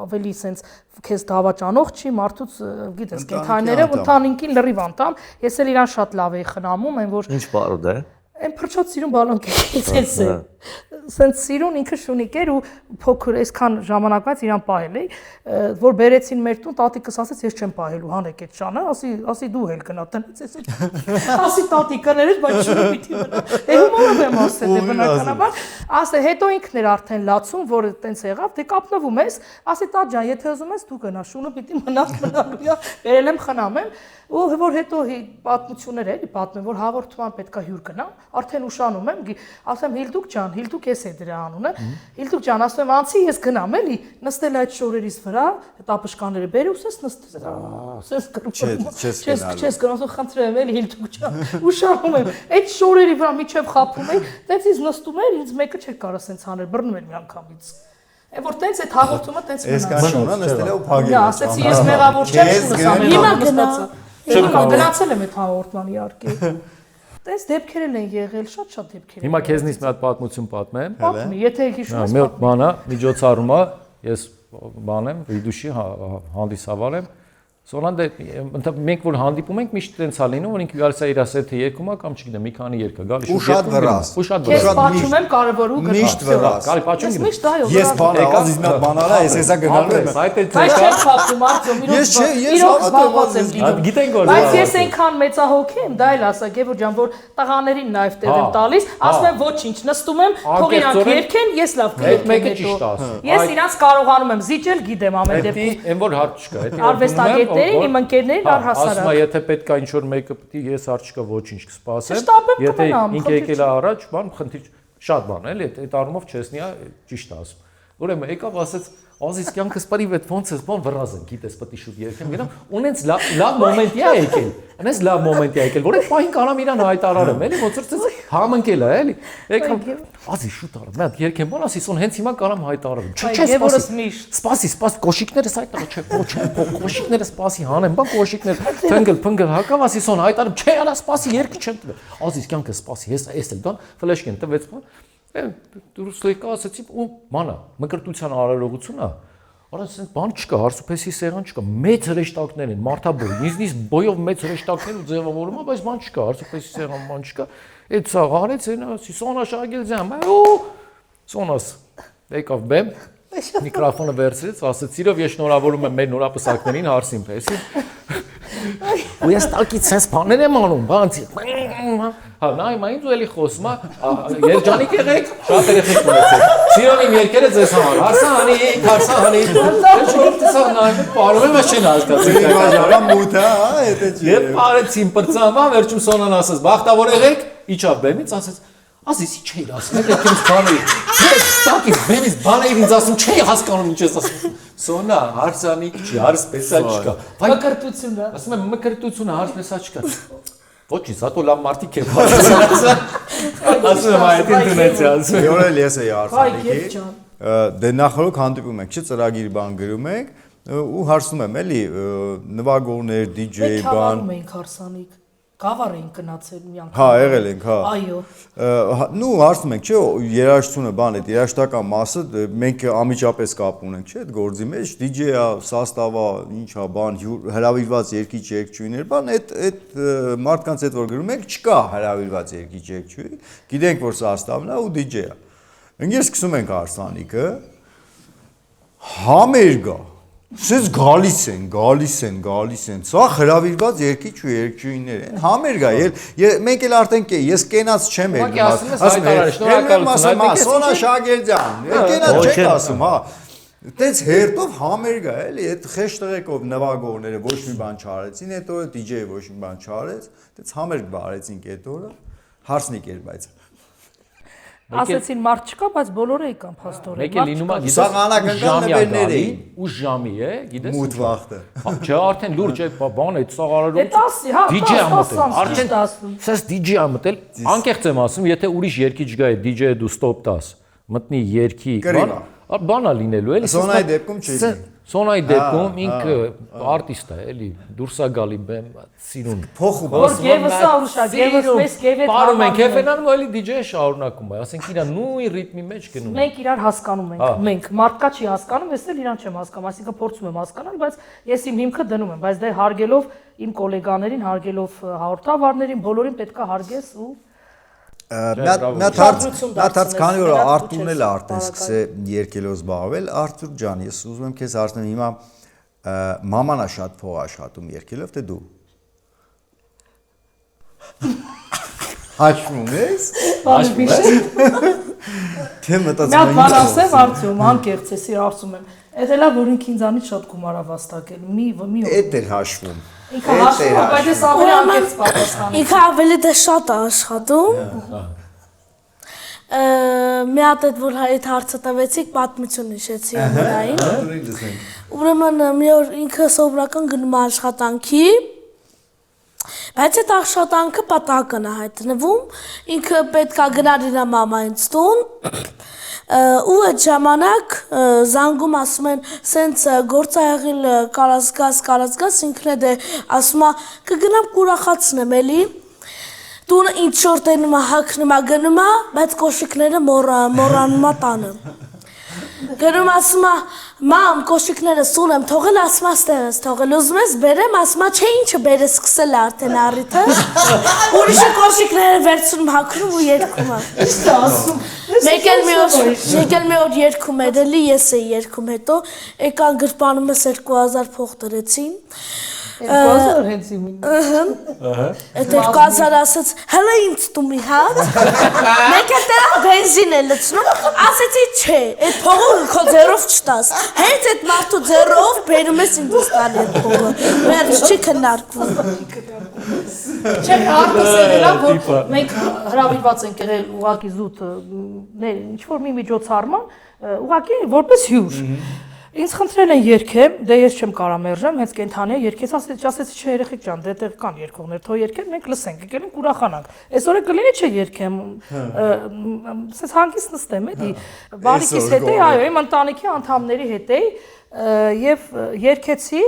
ավելի sense քեզ դավաճանող չի, մարդուց գիտես, կենթարները ընտանիքին լրիվ անդամ, ես էլ իրան շատ լավ էի խնամում, այն որ Ինչ բարոդ է։ Այն փրչոց սիրուն բալոնկից է։ Սենց սիրուն ինքը շունիկ էր ու փոքր այսքան ժամանակից իրան պահել էի, որ բերեցին մեր տուն, տատիկս ասեց ես չեմ պահելու, հանեք այդ շանը, ասի դու էլ գնա տնից ես։ Ասի տատիկը ներեց, բայց շունը պիտի մնա։ Հումորով եմ ասել, դե բնականաբար, ասե հետո ինքն էր արդեն լացում, որ տենց եղավ, դե կապնվում ես, ասի տա ջան, եթե ուզում ես դու գնա, շունը պիտի մնաս մնալու, վերել եմ խնամեմ, ու որ հետո պատմություններ էլի պատմեմ, որ հաղորդման պետքա հյուր գնամ, արդեն ուշանում եմ, ասեմ Հիլդուկ ջան, Հիլդուկ ես է դրա անունը, Հիլդուկ ջան, ասում եմ անցի ես գնամ էլի, նստել այդ շորերից վրա, տապշկանները բերի ու սես նստես, սես կրում, չես գնամ, խնդրեմ էլի Հիլդուկ ջան, ուշանում եմ, այդ շորերի վրա միջև խափում էի, տենց ինձ նստում էր, ինձ մեկը չէր կարող սենց անել, բռնում էր միանգամից։ Որ տենց այդ հաղորդումը տենց մնաց։ Էսքան շունը նստել է ու փագել։ Դա ասեցի ես մեղավոր չեմ շունս անել։ Հիմա գնացել եմ այդ հաղորդման իհարկե։ Տես դեպքեր են եղել, շատ դեպքեր։ Հիմա քեզնից մի հատ պատմություն պատմեմ։ Պատմի, եթե հիշում ես։ Մի բանա, միջոցառումա, ես բան եմ, Վիդուշի հանդիսավար եմ։ Սոնան դե մենք որ հանդիպում ենք միշտ տենց է լինում, որ ինքը գալիս է իր ասեթը երկում է կամ չգիտեմ մի քանի երկ է գալիս ու շատ վրաս։ Ու շատ Ես վրաս։ պատմում եմ կարևորու գնալ։ Միշտ վրաս։ Կարի պատմում եմ։ Միշտ այո։ Ես բան ազիզ մի հատ բանալա, ես հեսա գնալու եմ։ Այդ է Բայց չեմ պատմում արդյոք իրոք զբաղված եմ լինում։ Գիտենք որ Բայց ես այնքան մեծահոգի եմ, դա էլ ասա Գևոր ջան, որ տղաներին նաև տեղ եմ տալիս, ասում եմ ոչինչ, նստում եմ, թող իրանք երգեն, ես լավ Այդ մեկը ճիշտ ասում։ Ես իրանք կարողանում եմ զիջել, գիտեմ ամեն դեպքում։ Այն որ հարց չկա, դա Արվեստագետներին, իմ ընկերներին առհասարակ։ Ասում եմ, եթե պետք է ինչ-որ մեկը պիտի ես հարց չկա ոչինչ կսպասեմ։ Շտապեմ Եթե կմնամ, ինքը եկել է առաջ, բան խնդիր շատ բան էլի, այդ առումով չեսնի է ճիշտ ասում։ Ուրեմն եկավ ասեց Ազիզ կյանքս բարի վետ ոնց ես բան վրազն գիտես պետք է շուտ երկեմ գնամ ունենց լավ մոմենտի է եկել ունենց լավ մոմենտի է եկել որ այդ պահին կանամ իրան հայտարարեմ էլի ոնց որ ցած համընկել է էլի եկամ Ազիզ շուտ արա մի հատ երկեմ բան ասի սոն հենց հիմա կանամ հայտարարեմ չէ սպասի կոշիկներս այդ տղա չէ ոչ կոշիկները սպասի հանեմ բան կոշիկներ փնգլ հակավ ասի սոն հայտարարեմ չէ արա սպասի երկի չեմ տվել Ազիզ կյանքս սպասի ես էլ դան ֆլեշկեն տվեց բան դուրս եկա ասացի ու մանա մկրտության արարողությունա արա ասեն բան չկա հարսուփեսի սեղան չկա մեծ հրեշտակներ են մարդաբույր ինձնից բոյով մեծ հրեշտակներ ու ձևավորում է բայց բան չկա հարսուփեսի սեղան բան չկա այդ սա արեց այն ասի Սոնա Շահագերձյան ու Սոնաս եկավ բեմ միկրոֆոնը վերցրեց ասեց իրով ես շնորհավորում եմ մեր նորապսակներին հարսին պես ու ես տակից sense բաներ եմ անում բանցի հա նայ մա ինձ ու էլի խոսում երջանիկ եղեք շատ երեխեք ունեցեք սիրոնիմ երկերը ձեզ համար հարսանի չգիտես նայ բարում եմ չեն հասկացել Իվաժարա մութա էտե չի Եվ parեցին բրծամա վերջում Սոնան ասաց բախտավոր եղեք իջավ բեմից ասաց Ազիզ չի ասում եք ինձ բաներ Տակից բեմից բաներ ինձ ասում չի հասկանում ինչ ես ասում Սոնա հարսանիք չի հարսպեսա չկա Մկրտությունը ասում եմ մկրտությունը հարսպեսա չկա Ոչի, սատո լավ մարդիկ եք ասում եմ այդ ինտոնացիա ասում եմ Յորել ես էի հարսանիքի Դե նախորդ հանդիպում ենք, չէ՞ ծրագիր բան գրում ենք ու հարցնում եմ էլի նվագողներ, DJ բան մենք հարսանիք Գավառ էին գնացել մի անգամ։ Հա, եղել ենք, հա։ Այո։ Նու հարցնում ենք, չէ՞, երաժշտությունը բան է, երաժշտական մասը մենք անմիջապես կապ ունենք, չէ՞, այդ գործի մեջ DJ-ա, սաստավա, ինչա, բան, հրավիրված երկիչ երգչուհիներ, բան, այդ մարդկանց հետ որ գրում ենք, չկա հրավիրված երկիչ երգչուհի։ Գիտենք, որ սաստավն է ու DJ-ա։ Ընկեր սկսում ենք հարսանիքը։ Համերգա Սենց գալիս են, սա հրավիրված երկիչ ու երկչույներ են, համերգա, մենք էլ արդեն ես կենաց չեմ էլ ասում եմ, Սոնա Շահագերձյան, կենաց չեք ասում, հա, Տենց հերթով համերգ է, էլի, այդ խեշ տղեկով նվագողները ոչ մի բան չարեցին, այդ օրը DJ-ը ոչ մի բան չարեց, տենց համերգ բարեցինք այդ օրը, հարցնիկ էր բայց։ Ասեցին մարդ չկա, բայց բոլորը եկան փաստորեն։ Մեկ է լինում է, Սաղանակական նվերներ էին։ 8 ժամի է, գիտես։ Մութ վախտը։ Չէ, արդեն լուրջ է, բան է, ծաղարարում։ Է 10, հա, DJ-ը 10, մտել։ արդեն 10։ Սես DJ-ը մտել։ Անկեղծ եմ ասում, եթե ուրիշ երկիչ գա է DJ-ը դու stop տաս, մտնի երկի, բանա լինելու էլի։ Սոնայի դեպքում չի։ Սոնայի դեպքում ինքը արտիստ է, էլի, դուրս է գալի բեմ, սիրուն։ Փոխում։ Որ գևս ուրիշա, գևս մեզ գևետ։ Պարում ենք, եփենանում էլի DJ-ը շարունակում է, ասենք իրա նույն ռիթմի մեջ գնում է։ Մենք իրար հասկանում ենք, մենք մարդկա չի հասկանում, ես էլ իրան չեմ հասկանում, այսինքն փորձում եմ հասկանալ, բայց ես իմ հիմքը դնում եմ, բայց դե հարգելով իմ գոլեգաներին, հարգելով հաղորդավարներին, բոլորին պետքա հարգես ու Մի հատ քանի որ Արտուրն էլ արդեն սկսե երկելով զբաղվել, Արտուր ջան, ես ուզում եմ քեզ հարցնեմ հիմա մաման է շատ փող աշխատում երկելով, թե դու։ Հաշվում ես։ Հաշվում ես։ Թե մտածում եմ։ Մի բան ասեմ, Արտյոմ, անկեղծ ես, ասում եմ։ Էդ էլա որ ինքը ինձանից շատ գումար ա վաստակել։ Մի Էդ էլ հաշվում։ Ինքը հաշվում, բայց ես ավելի անկեղծ պատասխանում։ Ինքը ավելի դե շատ է աշխատում։ Մի հատ այդ որ այդ հարցը տվեցիք, պատմություն հիշեցի նրան։ Ուրեմն մի օր ինքը սովորական գնում է աշխատանքի, բայց այդ աշխատանքը պատահական է հայտնվում, ինքը պետքա գնար իր մամայից տուն, ու այդ ժամանակ զանգում ասում են, սենց գործ ա եղել կարածգաս, ինքն է դե ասում է, կգնամ կուրախացնեմ էլի, տունը ինչ շորտենում է, հագնում է, գնում է, բայց կոշիկները մոռանում է տանը։ Գնում ասում է, մամ, կոշիկները սուն եմ թողել, ասում է ստեղ ես թողել, ուզում ես բերեմ, ասում է, չէ ինչը բերես սկսել է արդեն առիթը, ուրիշը կոշիկները վերցնում հագնում ու երգում է։ Իսկ ասում, մեկ էլ մի օր երգում էր էլի, ես էի երգում հետո, եկան գրպանում ես 2000 փող տրեցին, 2000 հենց իմին։ Այդ 2000 ասաց, հələ ինձ տու մի հատ։ Մեկ էլ դրա բենզին է լցնում, ասեցի չէ, այդ փողը քո ձեռով չտաս։ Հենց այդ մարդու ձեռով բերում ես ինձ տալի այդ փողը։ Վերջ չի քննարկվում։ Չէ, արտասերելա, որ մենք հրավիրված ենք եղել ուղակի զուտ, ինչ որ մի միջոցառման, ուղակի որպես հյուր։ Ինձ խնդրել են երգեմ, դե ես չեմ կարա մերժեմ, հենց կենթանի է երգես, ասեցի չէ երեխեք ջան, դե տեղ կան երգողներ, թող երգեն, մենք լսենք, եկել ենք ուրախանանք։ Այսօր կլինի չէ երգեմ, ասես հանգիստ նստեմ, էլի, բարիկիս հետ էի, այո, իմ ընտանիքի անդամների հետ էի եւ երգեցի,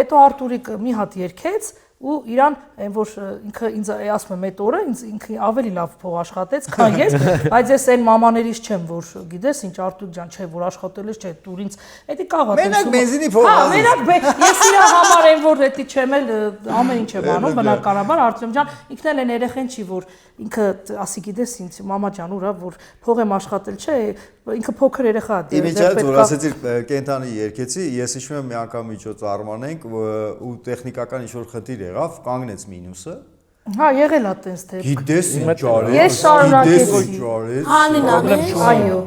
հետո Արտուրիկ մի հատ երգեց ու իրան այն որ ինքը ինձ ասում եմ այդ օրը ինքը ավելի լավ փող աշխատեց, քան ես, բայց ես այն մամաներից չեմ, որ գիտես ինչ Արտուր ջան, չէ, որ աշխատել ես, չէ, դուր ինձ, էդի կաղատ եմ։ Մենակ բենզինի փող։ Հա, մենակ ես իրա համար եմ որ էդի չեմ էլ ամեն ինչ եմ անում, բնականաբար Արտյոմ ջան, ինքն էլ են երեխեն չի, որ ինքը ասի գիտես ինձ մամա ջան ուրա որ փող եմ աշխատել, չէ, ինքը փոքր երեխա է։ Իմիջիայից որ ասեցիր կենթանի երկեցի, ես հիշում եմ մի անգամ միջոցառման ենք ու տեխնիկական ինչ-որ խնդիր եղավ, կանգնեց մինուսը։ Հա, եղել է տենց թե։ Գիտես ինչ արեց։ Ես շարունակեցի։ Գիտես ինչ արեց։ Հանին, այո։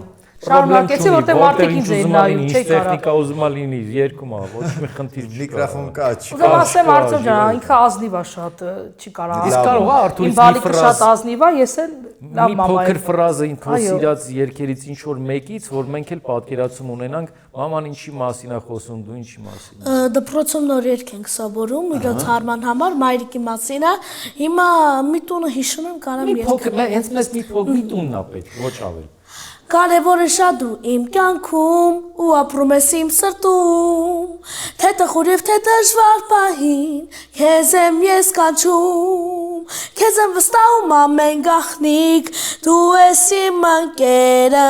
Շարունակեցի, որտեղ մարդիկ ինձ էին նայում, չէի կարա։ Տեխնիկա ուզում է լինի, երկում է, ոչ մի խնդիր չի։ Միկրոֆոն կա, չի։ Ուզում ասեմ Արտյոմ ջան, ինքը ազնիվ է շատ, չի կարա։ Իսկ կարող է Արտուրից իմ բալիկը շատ ազնիվ է, ես էլ լավ մի մամա փոքր եմ։ ֆրազը ինքո սիրած երկերից ինչ որ մեկից, որ մենք էլ պատկերացում ունենանք, մաման ինչի մասին է խոսում, դու ինչի մասին։ Դպրոցում նոր երգ ենք սովորում, իրոց հարման համար մայրիկի մասին է։ Հիմա մի տունը հիշում եմ, կարամ Մի փոքր, հենց մեզ մի փոքր մի տունն է պետք, ոչ ավել։ Կարևորը շատ դու իմ կյանքում ու ապրում ես իմ սրտում, թե տխուր և թե դժվար պահին, քեզ եմ ես կանչում, քեզ եմ վստահում ամեն գաղտնիք, դու ես իմ ընկերը,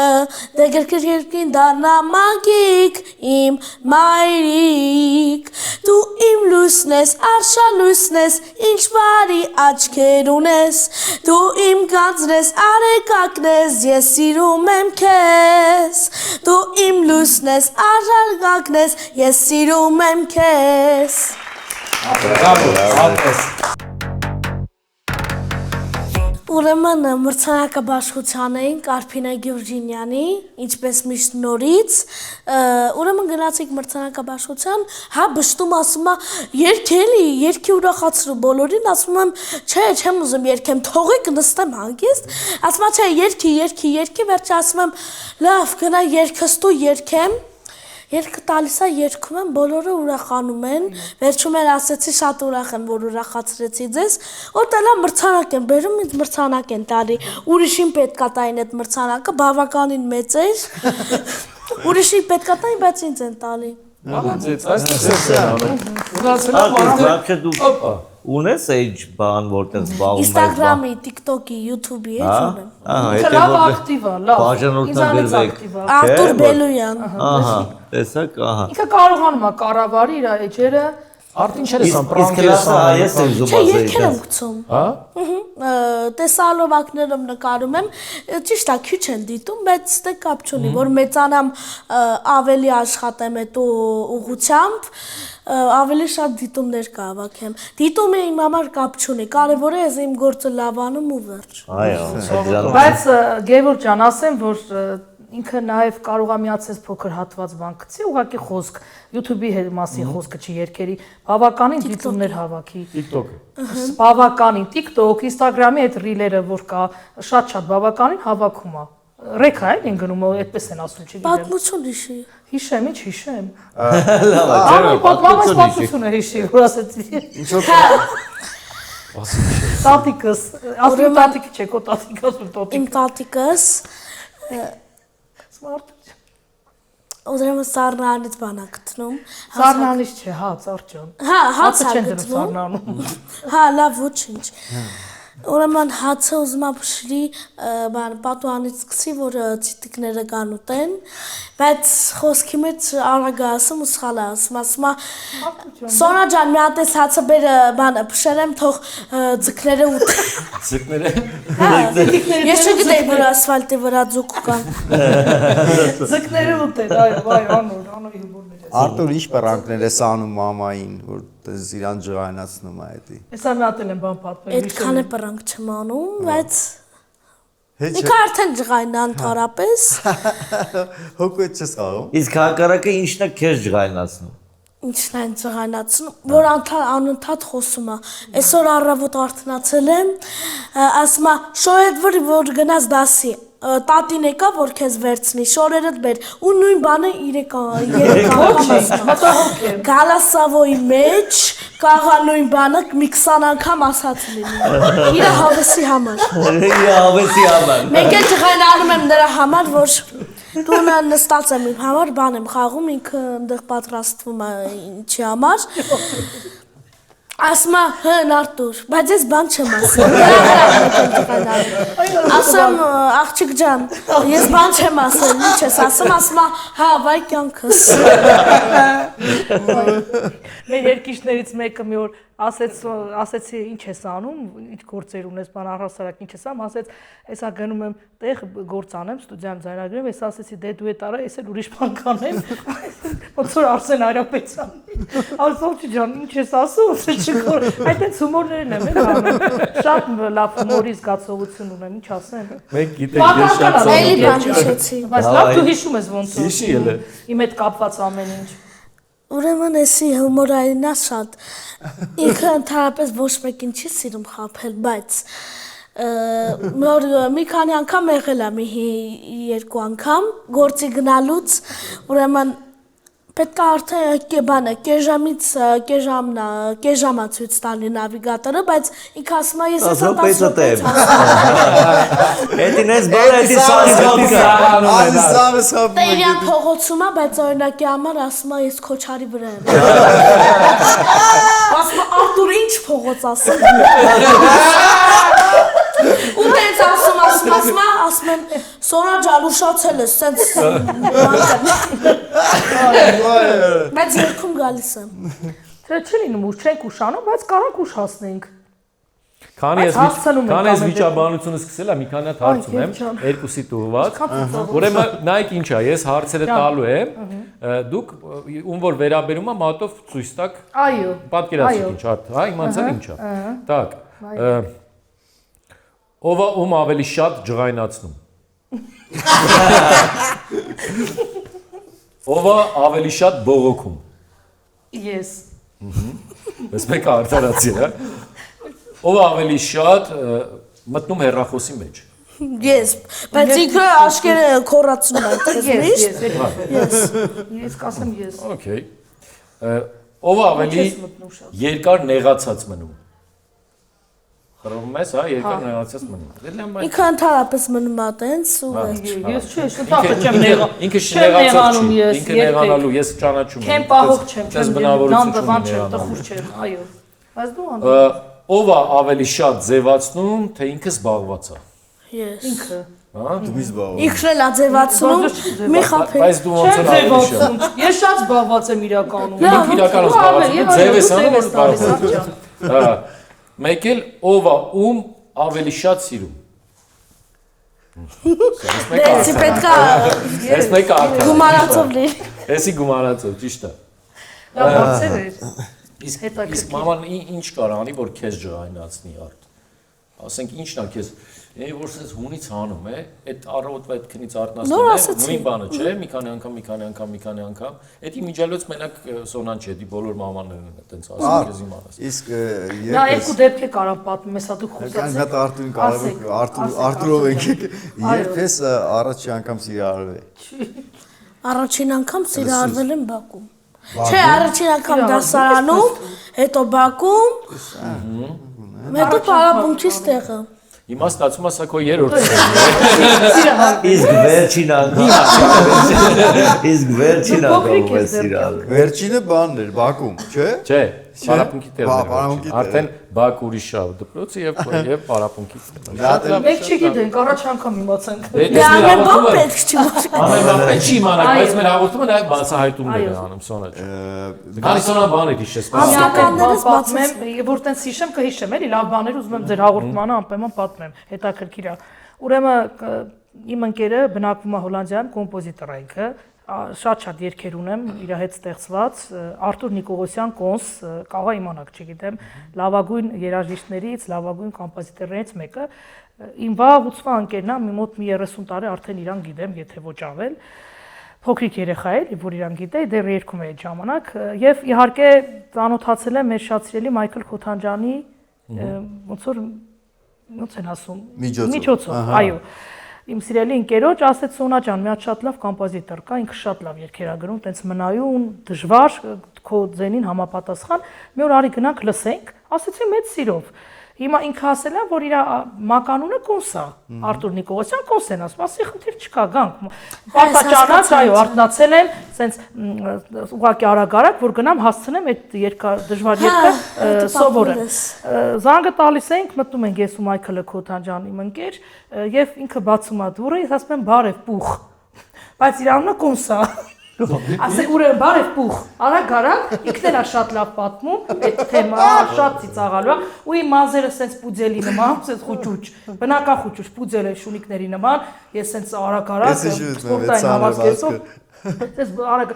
դե գրկիր երկրին դառնա մանկիկ, իմ մայրիկ, դու իմ լույսն ես, արշալ լույսն ես, ինչ բարի աչքեր ունես, դու իմ գանձն ես, արեկակն ես, ես սիրում եմ քեզ, դու իմ լույսն ես, արժանանքն ես, ես սիրում եմ քեզ։ Ուրեմն մրցանակաբաշխության էին Կարփինե Գյուրջինյանի, ինչպես միշտ նորից, ուրեմն գնացիք մրցանակաբաշխության, հա բշտում ասում է երկի ուրախացրու բոլորին, ասում եմ, չէ, չեմ ուզում երկեմ, թողեք նստեմ հանգիստ, ասում է, չէ, երկի, վերջ ասում եմ, լավ, գնա երկստու երկեմ, Երկը տալիս է երգում եմ, բոլորը ուրախանում են, վերջում էլ ասեցի շատ ուրախ եմ, որ ուրախացրեցի ձեզ, որտեղ մրցանակ են բերում, ինձ մրցանակ են տալի, ուրիշին պետք է տային այդ մրցանակը, բավականին մեծ էր, ուրիշին պետք է տային, բայց ինձ են տալի։ Մալացեց, այս Ունես էջ բան, որտեղ զբաղվում ես Instagram-ի, TikTok-ի, YouTube-ի էջ ունեմ։ Ահա, Լավ ակտիվ է, լավ։ բաժանորդագրվեք։ ակտիվ է։ Արտուր Բելոյան։ Ահա, տեսակ, ահա։ Ինքը կարողանում է կառավարի իր էջերը։ Արտինչեր ես Իսկ լասը հայես եմ Չէ, երկեր եմ զուբազեի։ գցում։ հա? Տեսալովակներով նկարում եմ, ճիշտ է, քիչ են դիտում, բայց դե կապ չունի, որ մեծանամ ավելի աշխատեմ այդ ուղղությամբ, ավելի շատ դիտումներ կհավաքեմ։ Դիտումը իմ համար կապ չունի, կարևորը է իմ գործը լավանում ու վերջ։ Այո, Բայց Գևորգ ջան, ասեմ, որ ինքը նաև կարող է միացես փոքր հատված բան գցի, ուղղակի խոսք YouTube-ի հետ մասին խոսքը չի երկերի, բավականին դիտումներ հավաքի։ TikTok-ը։ Բավականին TikTok, Instagram-ի այդ ռիլերը, որ կա, շատ բավականին հավաքում է։ Ռեքա է են գնում, այդպես են ասում, չգիտեմ։ Պատմություն հիշի։ Հիշեմ, ինչ հիշեմ։ լավ է, Ահա պատմությունը հիշի, որ ասեցի։ Ինչո՞ր Տատիկս, ասում տատիկի չէ, քո տատիկը ասում տատիկ։ Իմ տատիկս Smart։ ուրեմն սառնանից բան է գտնում։ Սառնանից չէ, հաց, արջան։ Հա, հաց է չեն դնում գտնում։ սառնանում։ Հա, լավ, ոչինչ։ Ուրեմն հացը ուզում եմ փշրի, բան պատուանից սկսի, որ ցիտիկները կան ուտեն, բայց խոսքի մեջ արագ ասում ու սխալ ասում, ասում է Սոնա ջան, մի հատ էս հացը բեր, բանը փշերեմ, թող ձկները ուտեն։ Ձկները։ Ես չգիտեի, որ ասֆալտի վրա ձուկ կան։ Ձկները ուտեն, այո, անոր հիվորներ։ Արտուր ինչ պրանքներ է անում մամային, որ դες իրան ջղայնացնում է այդի։ Հեսա մի հատ եմ բան պատմել։ Այդքան է պրանք չեմ անում, բայց Հետ ինքը արդեն ջղայն անթարապես։ հոգոց չես կարող։ Իսկ հակառակը ինչն է քեզ ջղայնացնում։ Ինչն են ջղայնացնում, որ անընդհատ խոսում է։ Այսօր առավոտ արթնացել եմ, ասում է շոյեդվր որ գնաս դասի։ Տատին եկա որ քեզ վերցնի, շորերդ բեր ու նույն բանը երեք անգամ Գալասավոյի մեջ կաղա նույն բանը մի 20 անգամ ասած լինի։ Իր հավեսի համար։ Իր հավեսի համար։ Մեկ էլ ջղայնանում եմ նրա համար, որ տունը նստած եմ իմ համար, բան եմ խաղում, ինքը այնտեղ պատրաստվում է ինչի համար։ Ասում է հեն Արտուր, բայց ես բան չեմ ասում։ Ասում աղջիկ ջան, ես բան չեմ ասել, ինչ ես ասում, ասում է հա, վայ կյանքս։ Մեր երկիշներից մեկը մի օր ասեցի ինչ ես անում, ինչ գործեր ունես, բան առհասարակ ինչ ես անում, ասեց, հեսա գնում եմ տեղ գործ անեմ, ստուդիայում ձայնագրեմ, ես ասեցի դե դու այդ արա, ես էլ ուրիշ բան կանեմ, ոնց որ Արսեն Արապետյանը։ Ասոչի ջան, ինչ ես ասում, չգոր, այդտենց հումորներն եմ անում, շատ լավ հումորի զգացողություն ունեմ, ինչ ասեմ։ Մենք գիտենք ես շատ Էլի բան հիշեցի։ Բայց լավ դու հիշում ես ոնց որ։ Հիշի էլ է։ Իմ հետ կապված ամեն ինչ։ Ուրեմն էսի հումորային է շատ։ Ինքը ընդհանրապես ոչ մեկին չի սիրում խաբել, բայց նոր մի քանի անգամ եղել է մի 2 անգամ գործի գնալուց, ուրեմն պետք է արդեն բանը կեժամից կեժամա ցույց տալի նավիգատորը, բայց ինքը ասում է ես Ասում պեսա տեմ։ Էդին ես բանը էդի սարի Ազիզանը սապ։ Տերյան փողոցում է, բայց օրինակի համար ասում է ես քոչարի վրա եմ։ Ասում է Արտուր ինչ փողոց ասում։ Ու դες ասում եմ Սոնա ջան ուշացել ես, սենց բայց երգում գալիս եմ։ Դե չի լինում ուշ չենք ուշանում, բայց կարանք ուշ հասնենք։ Քանի հասցնում ենք ես ամեն վիճաբանությունը սկսել եմ, մի քանի հատ հարց ունեմ, երկուսի տուված։ Ուրեմն նայեք ինչա, ես հարցերը տալու եմ, դուք ում որ վերաբերում է մատով ցույց տաք։ Այո։ Պատկերացրեք ինչ հարց, հա, իմացան ինչա։ Так։ Ով է ում ավելի շատ ջղայնացնում։ Ով է ավելի շատ բողոքում։ Ես։ Ես մեկը արդարացի, հա։ Ով է ավելի շատ մտնում հեռախոսի մեջ։ Ես, բայց ինքը աշկերը քորացնում է այդպես միշտ։ Ես կասեմ ես։ Okay։ Ով է ավելի երկար նեղացած մնում։ Խրվում ես, հա, երկար նեղացած մնում։ Ինքը ընդհանրապես մնում է տենց ու Ես չէ, շտապը չեմ նեղա։ Ինքը նեղացած չի, ինքը նեղանալու, ես ճանաչում եմ։ Քեմ պահող չեմ, Դες բնավորություն չեմ, չունի տխուր չեմ, այո։ Բայց դու անդու։ Ով է ավելի շատ ձևացնում, թե ինքը զբաղված է։ ես։ Ինքը։ Հա։ Դու զբաղվում։ Ինքն էլ է ձևացնում, մի խափի։ Բայց դու ոնց Չեմ է ավելի շատ։ ձևացում։ Ես շատ զբաղված եմ իրականում։ Ինքը իրականում զբաղված է, ձև ես անում, որ զբաղված է։ Հա։ Մեկ էլ ով է ում ավելի շատ սիրում։ Դեսի պետքա Ես մեկը արդար։ գումարածով լիր։ Էսի գումարածով, ճիշտ է։ Լավ հարցեր էր։ Իսկ մաման ինչ կար անի, որ քեզ ջղայնացնի արդ։ Ասենք ինչն է քեզ, որ sense հունից հանում է, այդ առավոտվա այդ քնից արթնացնում է, նույն բանը չէ, մի քանի անգամ։ Էդի միջալոց մենակ Սոնան չէ, դի բոլոր մամաններն են այդպես ասում, քեզ իմանաս։ Իսկ Նա երկու դեպք է կարող պատմում, հեսա դու խոսացել։ Կան Արտուրին կարող Արտուրով ենք երբես առաջի անգամ սիրահարվել է։ Առաջին անգամ սիրահարվել եմ Բաքում։ Չէ, առաջին անգամ դասարանում, հետո Բաքում։ Հետո Պարապունքից տեղը։ Հիմա ստացվում է սա քո երրորդը։ Իսկ վերջին անգամ է սիրալ։ Վերջինը բանն էր Բաքում, չէ։ Չէ, Պարապունքի Պարապունքի տեղը։ Արդեն Բաք ուրիշ է դպրոցը եւ Պարապունքի տեղը։ Մենք չգիտենք, առաջ անգամ իմացանք։ Դե բան պետք չի։ Ամեն բան պետք չի իմանալ, բայց մեր հաղորդումը նաև բացահայտումներ է անում Սոնա ջան։ Քանի Սոնա բան է հիշես։ Ամենականներս պատմեմ, որ տենց հիշեմ կհիշեմ, էլի լավ բաներ ուզում եմ ձեր հաղորդմանը անպայման պատմեմ, հետաքրքիր է։ Ուրեմն իմ ընկերը բնակվում է Հոլանդիայում, կոմպոզիտոր է ինքը, շատ երգեր ունեմ իր հետ ստեղծված, Արտուր Նիկողոսյան կոնս, կարող է իմանաք, չգիտեմ, լավագույն երաժիշտներից, լավագույն կոմպոզիտորներից մեկը, իմ վաղուց ընկերն է, մի մոտ 30 տարի արդեն իրան գիտեմ, եթե ոչ ավել, փոքրիկ երեխա է, որ իրան գիտեի, դեռ երգում է այդ ժամանակ, եւ իհարկե ծանոթացել եմ մեր շատ սիրելի Մայքլ Քոթանջյանի, ոնց են ասում, միջոցով, այո։ Իմ սիրելի ընկերոջ ասեց Սոնա ջան, մի հատ շատ լավ կոմպոզիտոր կա, ինքը շատ լավ երգեր է գրում, տենց մնայուն, դժվար, քո ձենին համապատասխան։ Մի օր արի գնանք լսենք, ասեցի մեծ սիրով։ Հիմա ինքը ասել է, որ իր մականունը կոնս է, Արտուր Նիկողոսյան կոնս են ասում, ասի խնդիր չկա, գանք։ Պարտաճանաց, այո, արթնացել եմ, սենց ուղղակի արագ-արագ, որ գնամ հասցնեմ այդ դժվար երգը սովորեմ։ Զանգը տալիս ենք, մտնում ենք ես ու Մայքլը Քոթանջան իմ ընկեր, եւ ինքը բացում է դուռը, ես ասում եմ բարև պուխ։ Բայց իր անունը կոնս է։ Ասեք ուրեմն բարև պուխ, արագ-արագ, ինքն էլ է շատ լավ պատմում, այդ թեմա շատ ծիծաղալու է, ու իմ մազերը սենց պուձելի նման, սենց խուճուճ, բնական խուճուճ, պուձել է շունիկների նման, ես սենց արագ-արագ սպորտային հավասկեցով, Ես արագ,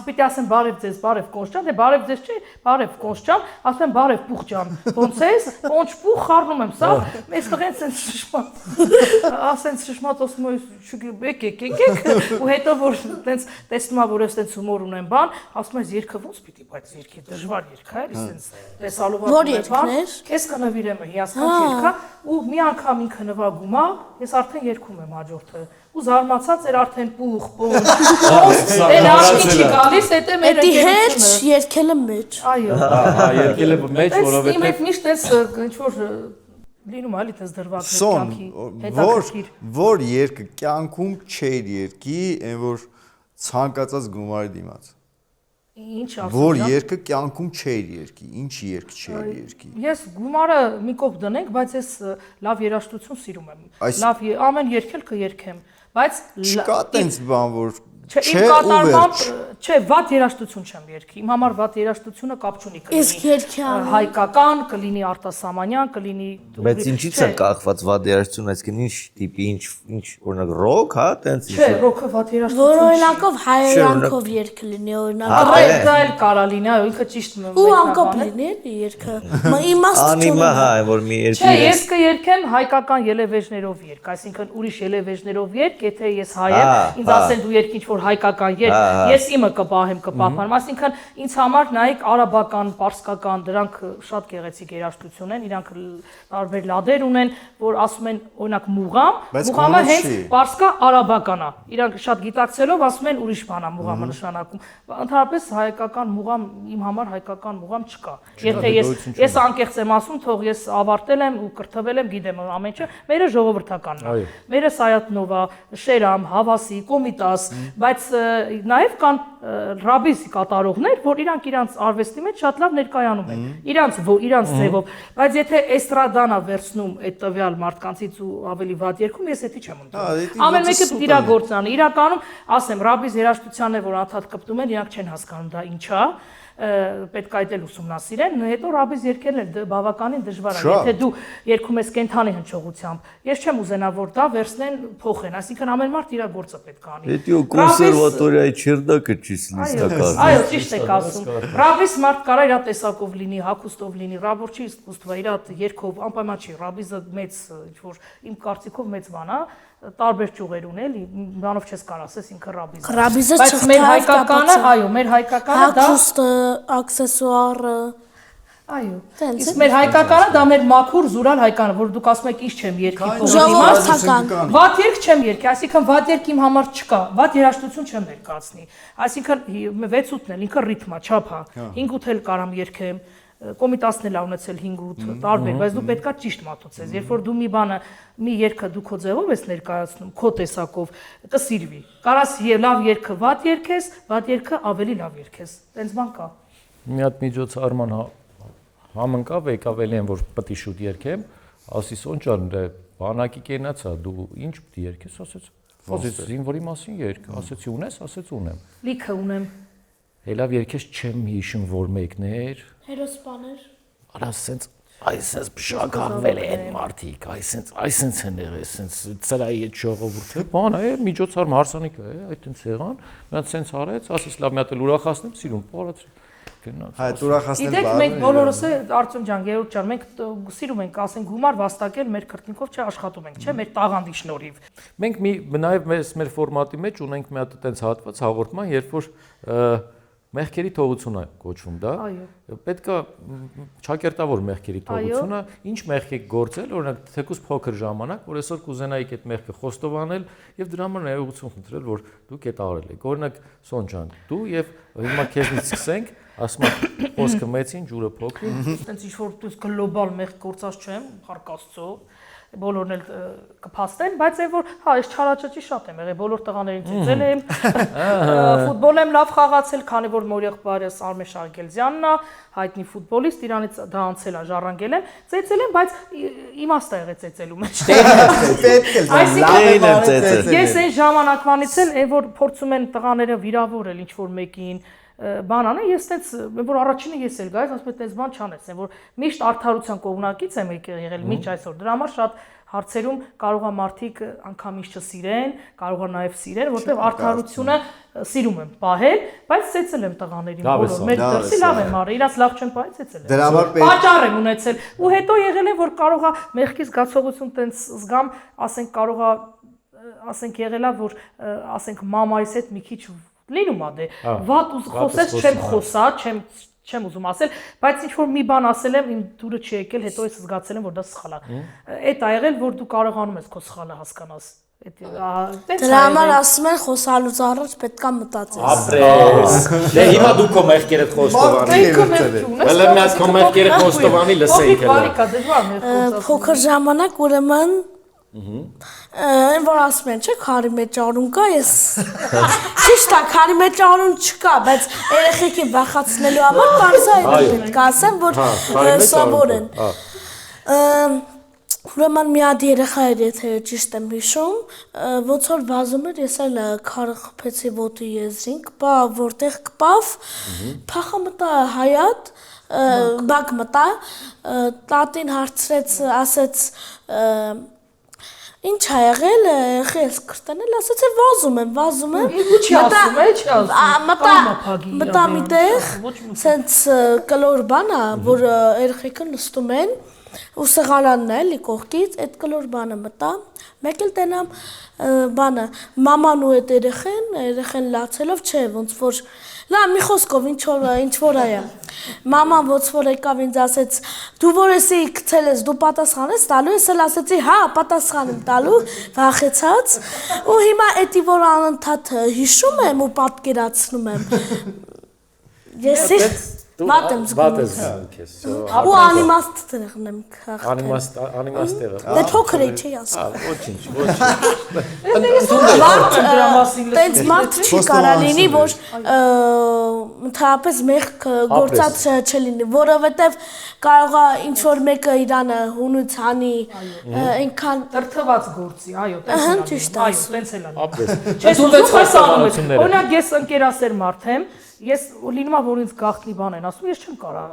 պիտի ասեմ բարև ձեզ, բարև Կոնստան, դե բարև ձեզ չի, բարև Կոնստան, ասում եմ բարև Պուխ ջան, ոնց ես, ոնց Պուխ խառնում եմ, սա, մեզ տղեն սենց շշմատ, ասենց շշմատ ասում եմ, եկեք, ու հետո որ տենց տեսնում եմ, որ ես տենց հումոր ունեմ բան, ասում ես երկը ոնց պիտի, բայց երկի դժվար երգ է, սենց տեսալով որ երկն էր, ես կնվիրեմ հիասքանչ երգա, ու մի անգամ ինքը նվագում է, ես արդեն երգում եմ հաջորդը ու զարմացած էր արդեն պուխ, պոնչ, դեն աշկի չի գալիս, հետը մեր ընկերությունը։ Էդի հետ երկել եմ մեջ։ Այո։ Երկել եմ մեջ, որովհետև Իմ հետ միշտ էս ինչ-որ լինում է, էլի տես դրված կյանքի հետաքրքիր։ Որ երկը կյանքում չէր երկի, այն որ ցանկացած գումարի դիմաց։ Ինչ ասում։ Որ երկը կյանքում չէր երկի, ինչ երկ չէր երկի։ Ես գումարը մի կողմ դնենք, բայց ես լավ երաժշտություն սիրում եմ։ Լավ ամեն երգել կերքեմ, բայց չկա տենց բան, որ Չէ, իմ կատարմամբ, չէ, վատ երաժշտություն չեմ երգի։ Իմ համար վատ երաժշտությունը կապ չունի Իսկ երգի հայկական, կլինի արտասահմանյան, կլինի Բայց ինչից է կախված վատ երաժշտություն, այսինքն ինչ տիպի, ինչ օրինակ ռոք, հա, տենց Չէ, ռոքը վատ երաժշտություն։ Որ օրինակով հայերանքով երգ լինի օրինակ։ Դա էլ կարա լինի, այո, ինքը ճիշտ Ու անկապ լինի էլի երգը։ Իմաստ անիմա, հա, որ մի երկու Չէ, ես կերքեմ հայկական ելևեժներով երգ, այսինքն ուրիշ ելևեժներով երգ, եթե ես հայ եմ, ինձ ասեն դու երգ ինչ-որ հայկական երգ, ես իմը կպահեմ, կպահպանեմ, այսինքն ինձ համար նայեք արաբական, պարսկական, դրանք շատ գեղեցիկ երաժշտություն են, իրանք տարբեր լադեր ունեն, որ ասում են օրինակ մուղամը հենց պարսկա արաբական է, իրանք շատ գիտակցելով ասում են ուրիշ բան է մուղամը նշանակում, ընդհանրապես հայկական մուղամ իմ համար հայկական մուղամ չկա, եթե ես անկեղծ եմ ասում, թող ես ավարտել եմ ու կրթվել եմ, գիտեմ ամեն ինչը, մերը ժողովրդականն է, մերը Սայաթնովա, Շերամ, Հավասի, Կոմիտաս, բայց նաև կան ռաբիս կատարողներ, որ իրանք արվեստի մեջ շատ լավ ներկայանում են, իրանց ձևով, բայց եթե էստրադան է վերցնում այդ տվյալ մարդկանցից ու ավելի վատ երգում, ես էդի չեմ ընդունում։ Ամեն մեկը իր գործն է, իրականում, ասեմ, ռաբիս երաժշտությանն է, որ անդադ կպտում են, իրանք չեն հասկանում դա ինչ է, պետք է այդ էլ ուսումնասիրեն, հետո ռաբիս երգերն էլ բավականին դժվար է, եթե դու երգում ես կենթանի հնչողությամբ, ես չեմ ուզենա, որ դա վերցնեն փոխեն, այսինքն ամեն մարդ իր գործը պետք է անի։ Դե կոնսերվատորիայի չերդակը չիսլիստական։ Այո, ճիշտ եք ասում։ Ռաբիս մարդ կարա իր տեսակով լինի, հագուստով լինի, ռաբոր չի իսկուսstva, իր երգով անպայման չի, ռաբիզը մեծ, ինչ-որ իմ կարծիքով մեծ բան է, տարբեր ճյուղեր ունի, էլի, բանով չես կարող ասես ինքը ռաբիզը։ Ռաբիզը Բայց մեր հայկականը, այո, մեր հայկականը դա հագուստը, աքսեսուարը Այո։ Իսկ մեր հայկականը դա մեր մաքուր զուրալ հայկանը, որ դուք ասում եք ինչ չեմ երգի ժողովրդական։ Վատ երգ չեմ երգի, այսինքն վատ երգ իմ համար չկա, վատ երաժշտություն չեմ ներկայացնի։ Այսինքն 6-8-ն էլ ինքը ռիթմ է, չափ է։ 5-8 էլ կարամ երգեմ, Կոմիտասն էլ ունեցել 5-8 տարբեր, բայց դու պետքա ճիշտ մատուցես։ Երբ որ դու մի բանը, մի երգը դու քո ձևով ես ներկայացնում, քո տեսակով, կսիրվի։ Կարաս լավ երգը վատ երգես, վատ երգը ավելի լավ երգես։ Տենց բան կա։ Մի հատ միջոցառման համընկավ, եկավ էլի են որ պետք է շուտ երգեմ, ասի Սոնջան, դե բանակի կենացա, դու ինչ պետք է երգես, ասեց զինվորի մասին երգ, ասեցի ունես, ասեց ունեմ։ Լիքը ունեմ։ Հելավ երգես չեմ հիշում որ մեկն էր։ Հերոսպաներ։ Արա սենց այսպես բշակաղվել են մարդիկ, այսենց են եղել, սենց ծրայի այդ ժողովուրդը, բան է, միջոցառում հարսանիք է, այդ տենց եղան, մենակ սենց արեց, ասես լավ մի հատ էլ ուրախացնեմ, սիրուն, պարացրի։ Հա, ուրախացնել բան։ Մենք բոլորս է Արտյոմ ջան, Գերորդ ջան, մենք սիրում ենք, ասենք գումար վաստակել մեր քրտնիկով չաշխատում ենք, չէ՞, մեր տաղանդի շնորհիվ։ Մենք նաև մեր ֆորմատի մեջ ունենք մի հատ տենց հատված հաղորդման, երբ որ մեղքերի թողություն է կոչվում դա։ Պետքա ճակերտավոր մեղքերի թողությունը, ինչ մեղք եք գործել, օրինակ թեկուզ փոքր ժամանակ, որ այսօր կուզենայիք այդ մեղքը խոստովանել եւ դրա համար ներողություն խնդրել, որ դուք այդ արել եք։ Օրինակ Սոն ջան, դու եւ հիմա քեզնից սկսենք, ասում եմ խոսքը մեծին, ջուրը փոքրին։ Այդպես ինչ որ դուք գլոբալ մեղք գործած չեմ, հարկաստծո բոլորն էլ կփաստեն, բայց այն որ հա ես չարաճճի շատ եմ եղել, բոլոր տղաներին ծեծել եմ, ֆուտբոլ եմ լավ խաղացել, քանի որ մոր եղբայրս Արմեն Շարգելզյանն է, հայտնի ֆուտբոլիստ, իրանից դա անցել է, ժառանգել եմ, ծեծել եմ, բայց իմաստ է եղել ծեծելու մեջ։ Այսինքն ես այն ժամանակվանից էլ այն որ փորձում են տղաները վիրավորել ինչ որ մեկին բան անեն, ես այդպես որ առաջինը ես էլ գայս, ասում եմ այդպես բան չանես, որ միշտ արդարության կողմնակից եմ եկել մինչ այսօր։ Դրա համար շատ հարցերում կարող է մարդիկ անգամ ինչ չսիրեն, կարող է նաև սիրեն, որտեղ արդարությունը սիրում եմ պահել, բայց ծեծել եմ տղաներին բոլոր։ Մեր դրսի լավ եմ արել, իրաց լավ չեմ պահել, ծեծել եմ։ Դրա համար պատճառ եմ ունեցել։ Ու հետո եղել է որ կարող է մեղքի զգացողություն տենց զգամ, ասենք կարող է ասենք եղել է որ ասենք մամայիս հետ մի քիչ լինում է դե վատ ու խոսես չեմ խոսա, չեմ ուզում ասել, բայց ինչ որ մի բան ասել եմ, իմ դուրը չի եկել, հետո ես զգացել եմ որ դա սխալ է։ Այդ ա եղել որ դու կարողանում ես քո սխալը հասկանաս։ Դրա համար ասում են խոսալուց առաջ պետքա մտածես։ Ապրես։ Դե հիմա դու քո մեղքերը խոստովանի։ Ելը մի հատ քո մեղքերը խոստովանի լսենք հələ։ Փոքր ժամանակ ուրեմն Այն որ ասում են, չէ, քարի մեջ արուն կա, ես ճիշտ է, քարի մեջ արուն չկա, բայց երեխեքին վախացնելու համար բարձա պետք է ասեմ, որ սովոր են։ Ուրեմն մի հատ երեխա էր, եթե ճիշտ եմ հիշում, ոնց որ վազում էր, ես էլ քարը խփեցի ոտի եզրին, կպա որտեղ կպավ, փախա մտա հայատ, բակ մտա, տատին հարցրեց, ասեց ինչ ա եղել, խես կրտանել, ասեց վազում եմ, Ինչի ասում է, չի ասում։ մտա միտեղ, սենց կլոր բան ա, որ երեխեքը նստում են, ու սեղանանն է էլի կողքից, այդ կլոր բանը մտա, մեկ էլ տենամ բանը, մաման ու այդ երեխեն լացելով, չէ, ոնց որ, լա մի խոսքով ինչ որ այա, մաման ոնց որ եկավ ինձ ասեց, դու որ եսի գցել ես, դու պատասխան ես տալու, ես էլ ասեցի, հա, պատասխան եմ տալու, վախեցած, ու հիմա էդի որ անընդհատ հիշում եմ ու պատկերացնում եմ, ես Վատ եմ զգում։ Ու անիմաստ տեղն եմ քաղաքել։ Անիմաստ տեղը։ Դե փոքր էի, չի ասում։ Ոչինչ։ Տենց մարդ չի կարա լինի, որ ընդհանրապես մեղք գործած չլինի, որովհետև կարող է ինչ-որ մեկը իրանը հունուց հանի, այնքան… Տրթված գործի, այո, տենց էլ անի։ Չես ուզում հասարությունները։ Օրինակ ես ընկերասեր մարդ եմ, ես լինում է որ ինձ գաղտնի բան են ասում, ես չեմ կարա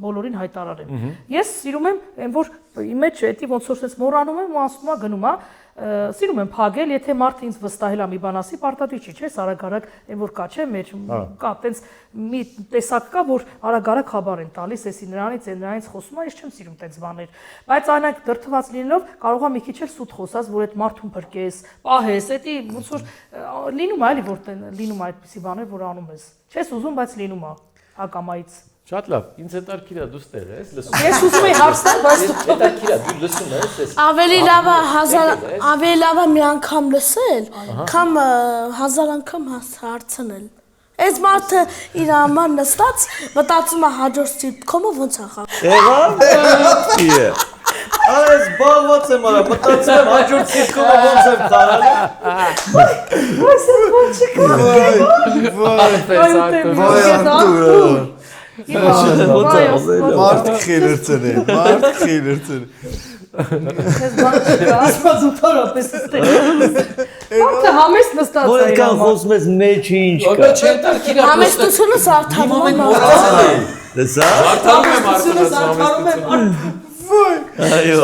բոլորին հայտարարեմ։ Ես սիրում եմ այն որ իմ մեջ էդի ոնց որ ես մոռանում եմ ու ասում եմ գնում է, սիրում եմ փագել, եթե մարդը ինձ վստահել է մի բան ասի, պարտադիր չի, չէ՞, արագ-արագ այն որ կա չէ, մեր կա տենց մի տեսակ կա, որ արագ-արագ խաբար են տալիս, էսի նրանից խոսում է, ես չեմ սիրում տենց բաներ։ Բայց այնակ դրթված լինելով կարող է մի քիչ էլ սուտ խոսած, որ այդ մարդուն փրկես, պահես, էդի ոնց որ լինում է, էլի որ լինում է այդպիսի բաներ, որ անում ես։ Չես ուզում, բայց լինում է հակամայից։ Շատ լավ, ինձ հետաքրքիր է դու ստեղ ես, լսում։ Ես ուզում եի հարցնել, բայց դու հետաքրքիր է դու լսում ես։ Ավելի լավ է մի անգամ լսել, քան 1000 անգամ հարցնել։ Այս մարդը իր համար նստած մտածում է հաջորդ սիտկոմը ոնց է խաղում։ Եղա։ Այս բաղված եմ արա, մտածում եմ հաջորդ սիտկոմը ոնց եմ խաղալու։ Մարդ խելրցն է, մարդ խելրցն է։ Ես բան չկա, ասված ուտարապես ստեղ։ Մարդը համեստ նստած է։ Որքան խոսում ես մեջ ինչ կա։ Ո՞ր չեմ տալքիրա։ Համեստությունը սարթանում է Լսա։ Արդարում եմ Այո։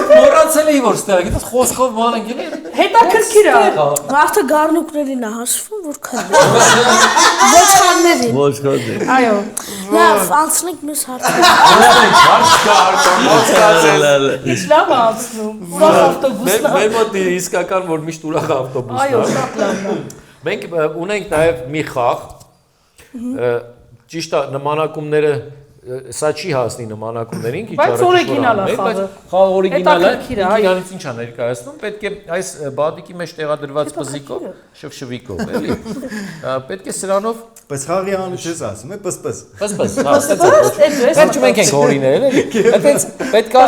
Մոռացել էի որ ստեղ, գիտես խոսքով բան են գիտի։ Հետաքրքիր է։ Մարդը գառնուկներին է հաշվում, որքան։ Ոչխարներին։ Ոչխարներ։ Այո։ Լավ, անցնենք մյուս հարցին։ Ինչ լավ է անցնում։ Ուրախ ավտոբուսն է։ Մեր մոտ իսկական որ միշտ ուրախ ավտոբուսն է։ Այո, շատ լավն է։ Մենք ունենք նաև մի խաղ։ Ճիշտ է, նմանակումները սա չի հասնի նմանակումներին, քիչ Բայց օրիգինալ է խաղը։ Բայց խաղը օրիգինալ է։ Հետաքրքիր է, այո։ Իրանից ինչ է ներկայացնում, պետք է այս բադիկի մեջ տեղադրված պզիկով, շվշվիկով, էլի։ Պետք է սրանով Բայց խաղի անունը չես ասում, է պսպս։ պսպս, հա, այդպես մենք ենք հորինել, էլի։ Այդպես պետք է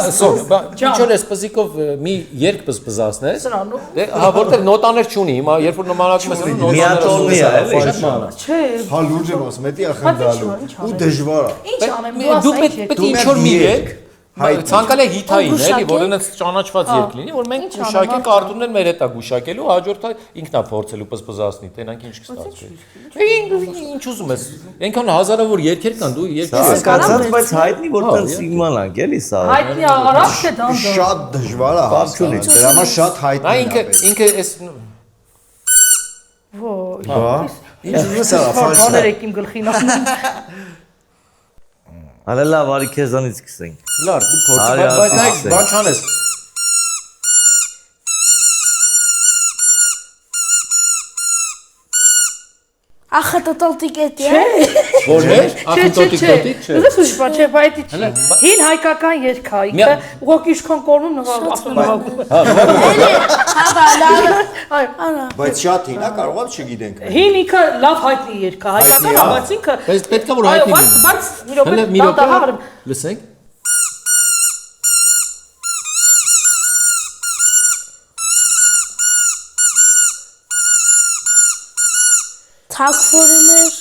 ինչ որ այս պզիկով մի երկ պսպզացնես։ Սրանով։ Դե հա որտեղ նոտաներ չունի, հիմա երբ որ նմանակում ես Միատոնի է, էլի։ շատ մանր է։ Չէ, Հա լուրջ եմ ասում, դա խնդալու։ Ու դժվար է։ ինչ անեմ, Դու պետք է ինչ որ մի երկ ցանկալի հիթային էլի, որ այնց ճանաչված երկ լինի, որ մենք գուշակենք արտուններ մեր հետա գուշակելու, հաջորդը ինքնա փորձելու պսպզացնի, տենանք ինչ կստացվի։ Ինչ ուզում ես։ Այնքան հազարավոր երգեր կան, դու երգեր ես Հասկացած, բայց հայտնի որ տենց իմանանք, էլի սա։ հայտնի արավ թե դանդաղ։ Շատ դժվար է հասկանալ։ Դրա համար շատ Նա հայտնի է։ ինքը էս Ոյ։ Ինչ ուզում ես արա, Բաներ եք իմ գլխին անում։ Հələ լավ, արի քեզանից սկսենք։ լար դու փորձ, բայց նայ բան չանես։ Ախտոտոլտիկետ է։ Որներ? Ախտոտիկ տոտիկ չէ։ Դες ուշ բաչե բայդի չի։ Հին հայկական երգ է, ինքը ուղղակի իշխան կորնում ասում նվագում։ Հա, լավ։ Բայց շատ հին է, կարող է չգիտենք։ Հին ինքը լավ հայտնի երգ է, հայկական է, բայց ինքը Բայց պետք է որ հայտնի լինի։ բայց մի րոպե Մի րոպե դանդաղ լսենք։ Թակվորում էր։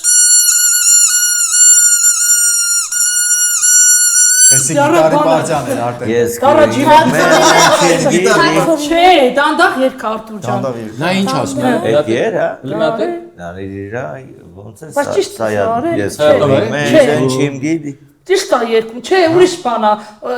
Էսի գիտարի պարտիան էր արդեն։ Ես Չէ, դանդաղ երգ Արտուր ջան։ Դանդաղ երգ։ Նա ինչ ասում է։ Եկեր, հա։ Լմատը։ Նարիրա ոնց է Բայց ճիշտ սա է, ես չէ, չեմ չեմ գիտի։ Ճիշտ է երկում, չէ, ուրիշ բան է,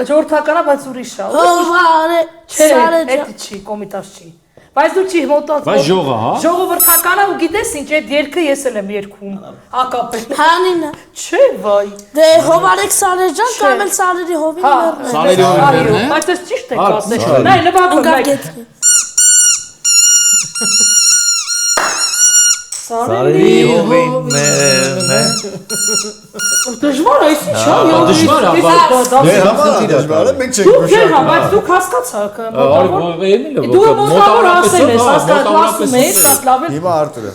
ժողովրդական է, բայց ուրիշ է։ Հովարե, Չէ, սարե դա չի, կոմիտաս չի։ Բայց դու չի մոտած։ Բայց ժողը, հա։ Ժողովրդական է ու գիտես ինչ, այդ երգը ես էլ եմ երգում, հակապետ։ Հանինը։ Չէ, վայ։ Դե Հովարեկ Սարեջան կամ էլ Սարերի հովին մեռնել։ Սարերի հովին մեռնել։ Բայց ես ճիշտ եք ասել։ Սարերի։ Նայ, նվագում Ընկա նայ։ գետի։ Սարերի հովին մերն է։ Դժվար է, ինչ է։ Դժվար է, Դե դժվար է, մենք չենք Դու գուշակում։ գերհա, բայց դու հասկացաք։ Էմիլը Դու մոտավոր ասել ես, ասում ես, լավ է։ Հիմա Արտուրը։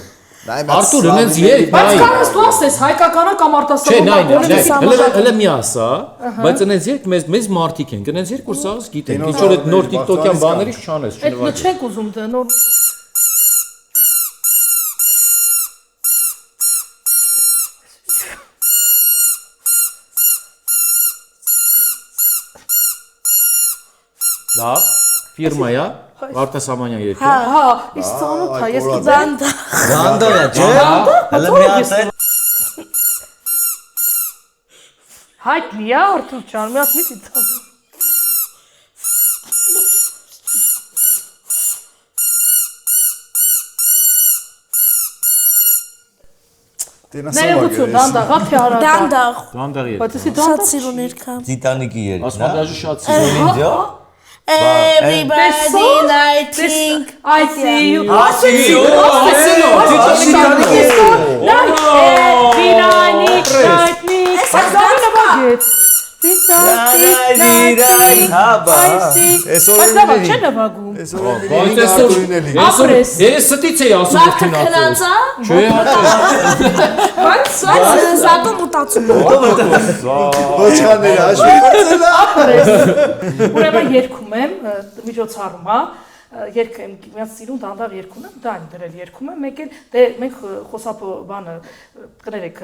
Արտուր, հենց երբ Բայց կարաս դու ասես հայկականը կամ Չէ, արտասահմանական հələ մի ասա, բայց այնց երբ մեզ մարդիկ են, այնց երբ որ սաղս գիտենք, ինչ որ այդ նոր TikTok-յան բաներից չանես, Այդ չնվագես։ չենք ուզում դե նոր Լավ, ֆիրմայա, արտասահմանյան երգ։ Հա, իսկ ծանոթ է, ես գիտեմ։ Դանդաղ է, չէ՞։ Հələ մի ասել։ Հայտնի է Արտուր ջան, մի հատ մի դիտա։ Ներողություն, դանդաղ, թե արագ։ Դանդաղ։ Դանդաղ երգ։ Բայց էսի Շատ դանդաղ։ սիրուն երկամ։ Տիտանիկի երգն է։ Ասմադաժը շատ սիրուն։ Ինձո։ Everybody I think I see you. Ես ստից էի ասում որ քնած։ Չէ, Զատը մտածում եմ։ Ոչխարները հաշվի։ Ուրեմն երգում եմ միջոցառում, հա, երգը եմ միած սիրուն դանդաղ երգում եմ, դա եմ դրել երգում եմ, մեկ էլ դե մենք խոսապո բանը կներեք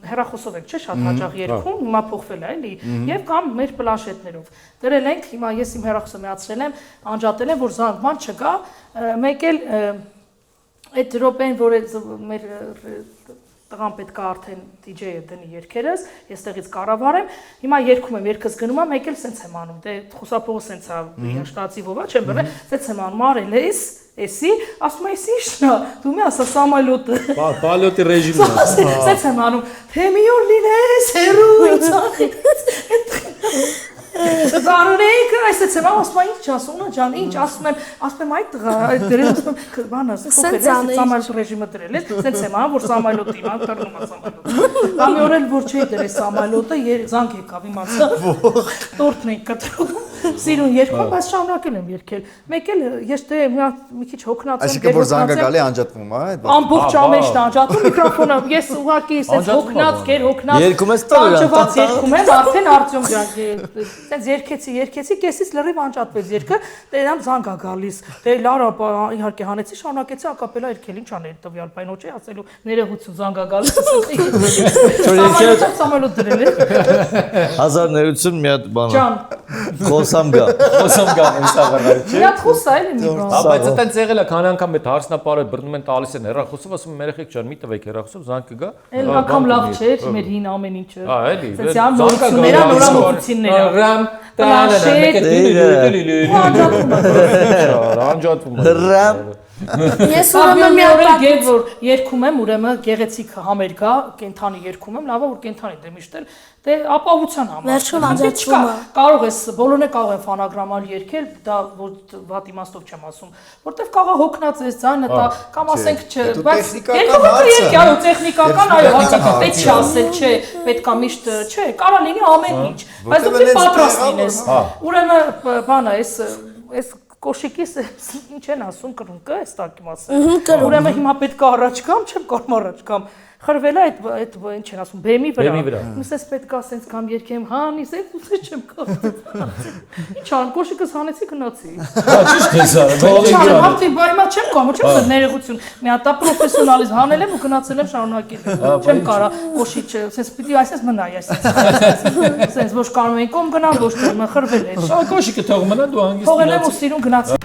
հեռախոսով ենք, չէ՞ շատ հաճախ երգում, հիմա փոխվել է էլի, եւ կամ մեր պլանշետներով։ Դրել ենք, հիմա ես իմ հեռախոսը միացրել եմ, անջատել եմ, որ զանգման չկա, մեկ էլ այդ րոպեն, որ մեր տղան պետք է արդեն DJ-ը դնի երգերս, ես տեղից կառավարեմ, հիմա երգում եմ, երգս գնում եմ, մեկ էլ սենց եմ անում, դե խուսափողը սենց է, շտացի ովա չեմ բռնել, սենց եմ անում, արել ես, էսի, ասում եմ, էսի իշնա, դու մի ասա սամալյոտը։ Պալյոտի ռեժիմն է։ Սենց եմ անում, թե մի օր լինես, հերու ինձ Զարունեիքը այսպես եմ ասում, ինչ ասում, նա ջան, ինչ ասում եմ այդ տղա, այդ դրել ասում եմ, բանը, սամալյոտ ռեժիմը դրել ես, սենց եմ անում, որ սամալյոտի, նա դռնում է սամալյոտը։ Կամ մի օր էլ որ չէի դրել սամալյոտը, զանգ եկավ իմացա, տորտն ենք կտրում, սիրուն երգում, բայց շարունակել եմ երգել։ Մեկ էլ ես դե մի քիչ հոգնած եմ, Այսինքն որ զանգը գալի անջատվում, հա, այդ բանը։ ամբողջ ամենն անջատում միկրոֆոնը, ես ուղղակի այսպես հոգնած, գերհոգնած, Երգում ես տորը, տանջված երգում եմ, արդեն Արտյոմ ջան, այդպես երգեցի, կեսից լրիվ անջատվեց երգը, դերամ զանգ է գալիս, դե լարա իհարկե հանեցի, շարունակեցի ակապելա երգել, ինչ անել տվյալ բան, ոչ է ասելու ներողություն զանգ է գալիս։ Սամալյոտ դրել է։ 1000 ներություն մի հատ բան։ Ջան, Խոսամ գա։ Խոսում գամ ինստագրամի, չէ։ մի հատ խոսա էլի մի բան։ Բայց այդտենց եղել է, քանի անգամ այդ հարցնապարը բռնում են տալիս են հեռախոսով, ասում են երեխեք ջան, մի տվեք հեռախոսով, զանգը գա։ Էլ անգամ լավ չէ, մեր հին ամեն ինչը։ Հա, էլի։ Սոցիալ նորամուծությունները, Անջատվում է։ Հրամ։ Ես ուրեմն ուրեմն մի մի օր հատ երբ որ երգում եմ, ուրեմն գեղեցիկ համերգա, կենթանի երգում եմ, լավ է որ կենթանի դե միշտ էլ դե ապահովության համար։ Վերջում անջատումը։ Կարող ես, բոլորն է կարող են ֆանագրամալ երգել, դա որ վատ իմաստով չեմ ասում, որտեվ կարող հոգնած ես ձայնը տա, կամ ասենք չէ, բայց երգում երգի, այո, տեխնիկական, այո, պետք չի ասել, չէ, պետքա միշտ, չէ, կարա լինի ամեն ինչ, բայց դու պետք պատրաստ լինես։ Ուրեմն բանը, այս կոշիկիս ինչ են ասում կրունկը, այս տակի մասը։ Ուրեմն հիմա պետք է առաջ գամ, չեմ կարող առաջ գամ։ Խրվել է այդ ինչ են ասում, բեմի Բեմի վրա։ վրա։ Ուսես պետք է ասենց կամ երկեմ, հանիս, այդ ուսես չեմ կարող։ Ինչ ան, կոշիկս հանեցի գնացի։ Ճիշտ է սա, Հապտի բայմա չեմ կարող, չեմ ներողություն։ Մի հատ պրոֆեսիոնալիզ հանել եմ ու գնացել եմ շարունակել։ Չեմ կարա կոշիկ, ասես պիտի այսպես մնայի, այսպես։ Ասես ոչ կարող են կողմ գնալ, ոչ թե խրվել է։ Շա կոշիկը թող մնա դու հանգիստ Թողել եմ ու սիրուն գնացի։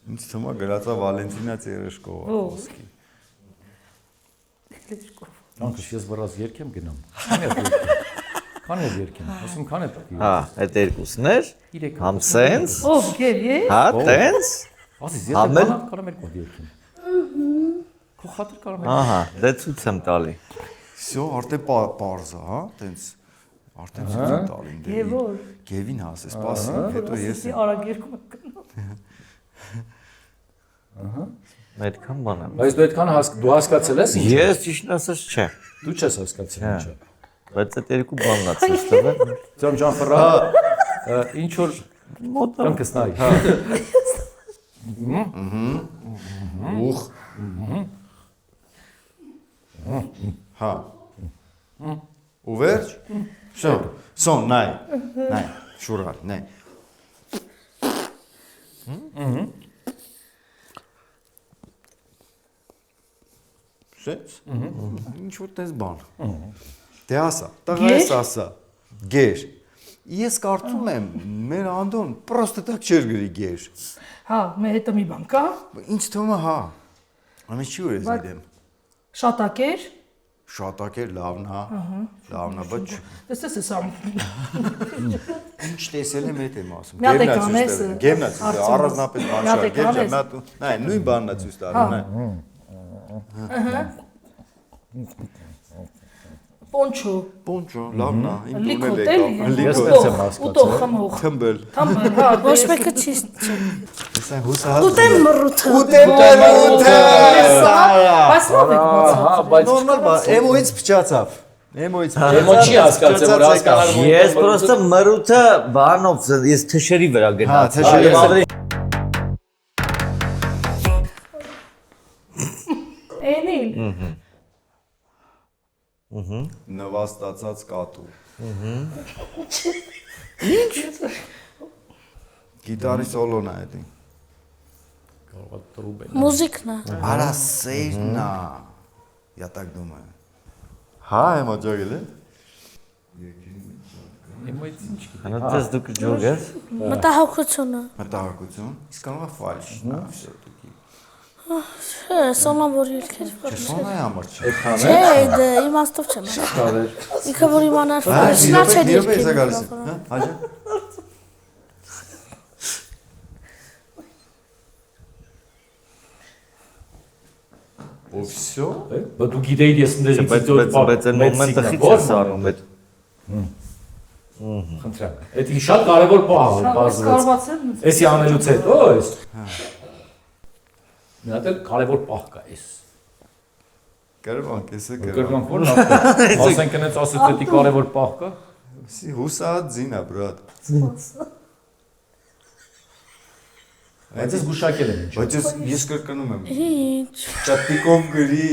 Ինձ թվում է գրածա Վալենտինա Տերեշկովա խոսքի։ Անկաշ ես վրազ երկեմ գնամ։ Քան է երկեմ։ Ասում քան է տակի։ Հա, այդ երկուսն էր։ Համ սենց։ Ով գերի։ Հա, տենց։ Ասես ես կարամ երկու երկեմ։ Քո խաթր կարամ երկեմ։ Ահա, դե ցույց եմ տալի։ Всё, արդեն պարզ է, հա, տենց արդեն ցույց եմ տալի ինձ։ Եվոր։ Գևին հասես, սպասի, հետո ես Արագ երկում եմ գնում։ Այդքան բան եմ։ Բայց դու այդքան դու հասկացել ես ինչ։ Ես ճիշտ ասած չէ, Դու չես հասկացել ինչը։ բայց այդ երկու բանն է ցույց տվել։ Ձոն ջան ֆրա ինչ որ Մոտ կնքս նայ։ Հա։ ուխ։ Հա։ Ու վերջ։ Всё, սոն նայ։ Նայ, շուրալ, նայ։ Սենց։ Ինչ որ տես բան։ Դե ասա, տղայս ասա։ Գեր։ Ես կարծում եմ մեր Անդոն պրոստը так չէր գրի գեր։ Հա, մեր հետը մի բան կա։ Ինչ թվում է, հա։ Ամեն չի որ ես գիտեմ։ Շատակեր։ Շատակեր լավն է։ Լավն է, բայց Տեսես էս ամ։ ինչ տեսել եմ այդ եմ ասում։ Մի հատ եք անես, Գեմնա ցույց, առանձնապես Մի հատ բանշա, եք գեր անես։ ջա, մա նայ, նույն բանն է ցույց տալու, նայ։ Պոնչո։ Պոնչո, լավն է, իմ Լիկոտ տունել էլի։ Ես եկավ։ պես եմ հասկացել։ Ուտող խմող։ Թմբել։ Թամբել, հա, Ոչ մեկը չի։ Սա հուսահատ։ Ուտեմ մռութը։ Ուտեմ մռութը։ Բայց լավ եք բացել։ Հա, բայց Նորմալ բան, էմոից փչացավ։ Էմոից Էմո չի հասկացել որ հասկանալ Ես պրոստը մռութը բանով ես թշերի վրա գնացի։ թշերի վրա։ Ավելի Էնին։ Նվաստացած կատու։ Գիտարի սոլոն է դա։ կարող է տրուբեն։ Մուզիկն է։ Արա սերնա։ Я так думаю. Հա, եմ աջակել է։ Էմո ինչ գիտի։ Անտես դու կջոգ ես։ Մտահոգությունը։ Մտահոգություն։ Իսկ կարող է ֆալշ, նա все-таки։ Չէ, սոնան որ ելքեր որ։ Սոնա է համար չէ։ Չէ, դա իմաստով չեմ։ Ինքը որ իմանար ֆալշնա չէ Դիրքը ելքեր։ գալիս։ Հա, հաջա։ Ու всё։ Բայց դու գիտեիր ես ընդդեմ Բայց այդ մոմենտը խիչ է սարում այդ։ Խնդրեմ։ Այդ շատ կարևոր բան է բազված։ Կարողացել։ Էսի անելուց հետո էս։ Մի հատ էլ կարևոր պահ կա էս։ Կերվանք, էսը կերվանք։ Կրմանք որ նախ։ Ասենք այնց ասած էդի կարևոր պահ կա։ Սի հուսահատ զինա, բրատ։ Բայց ես գուշակել եմ ինչ։ Բայց ես կրկնում եմ։ Ինչ։ Ճատիկով գրի։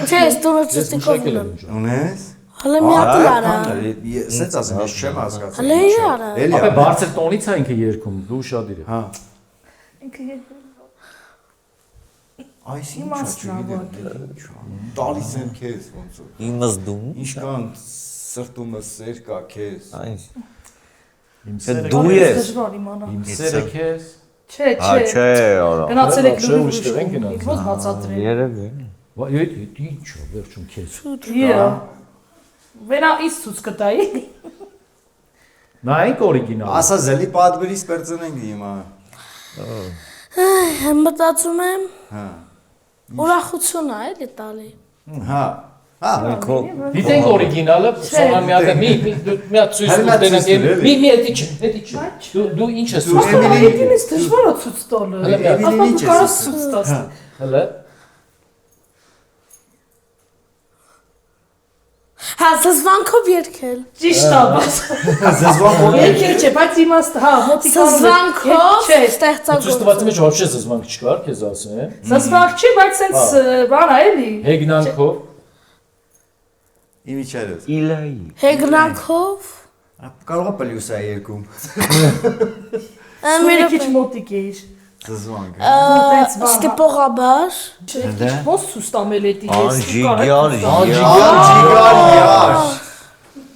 Չէ, ստորը Ես չստիկով գուշակել եմ ունեմ։ ինչ։ Ունես։ Հələ մի հատ արա։ Սենց ասեմ, ես չեմ հասկացել։ Հələ արա։ Էլի Ապա բարձր տոնից է ինքը երգում, դու ուշադիր ես։ Հա։ Ինքը Այս ինչա չգիտեմ, ինչա։ Տալիս եմ քեզ ոնց որ։ Իմս դու։ Ինչքան սրտումը սեր կա քեզ։ Այն։ Իմ Դե սերը դու ես։ դժվար իմանալ։ Իմ սերը քեզ։ Չէ, Հա, չէ, արա։ Գնացել եք Չէ, ուրիշ տեղ են գնացել։ Ոնց բացատրել։ Երևի։ Այդ ինչ է վերջում քեզ։ Իա։ Վերա իս ցույց կտայի։ Նայեք օրիգինալ։ Ասա զելի պատվերից պերծնենք հիմա։ Մտածում եմ Հա։ ուրախություն է էլի տալի։ Հա։ Հա։ Դիտենք օրիգինալը, սոնա մի հատ մի հատ ցույց տանենք։ Մի էդի չէ։ Դու ինչ ես ցույց տալիս։ Էդինից դժվար է ցույց տալը։ Հələ մի հատ։ Ապա դու կարաս ցույց տաս։ Հələ։ Հա, զզվանքով երկել։ Ճիշտ է, բայց Զզվանքով երկել չէ, բայց իմաստ, հա, մոտիկա Զզվանքով չէ, Ցույց ստեղծագործ։ տված մեջ вообще զզվանք չկար, քեզ ասեմ։ զսվակ չի, բայց սենց բան է էլի։ Հեգնանքով Իմիջերս։ Իլայի։ Հեգնանքով։ Կարող է պլյուսա երկում։ Մի քիչ մոտիկ էիր։ Զզվանք։ Ստիպողաբար։ Ոնց ցույց տամել էդի ես։ Անջիգյալ։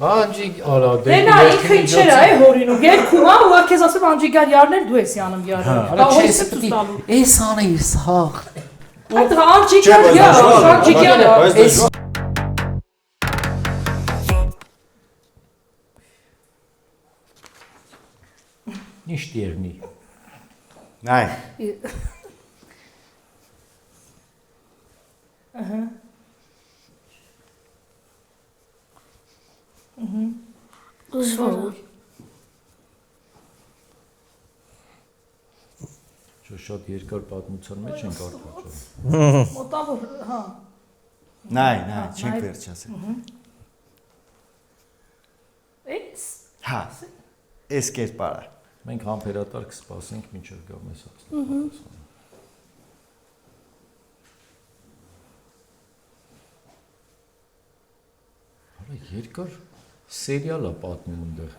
Անջիկ, արա, Դե նա ինքը ինչեր է հորինում, երկում է, ու քեզ ասում անջիգար յարներ դու ես յանում յարը։ Դա հույս է ցույց տալու։ Էս անեի սաղ։ Այդ անջիգար յար, անջիգար։ Էս Նիշտ երնի։ Նայ։ Ուժվոր։ Շատ երկար պատմության մեջ ենք արտադրում։ Մոտավոր, հա։ Նայ, չենք վերջացել։ Էս։ Հա։ Էս կերպարը։ Մենք համբերատար կսպասենք մինչև գա մեզ հասնի։ Արա երկար սերիալ է պատմում այնտեղ։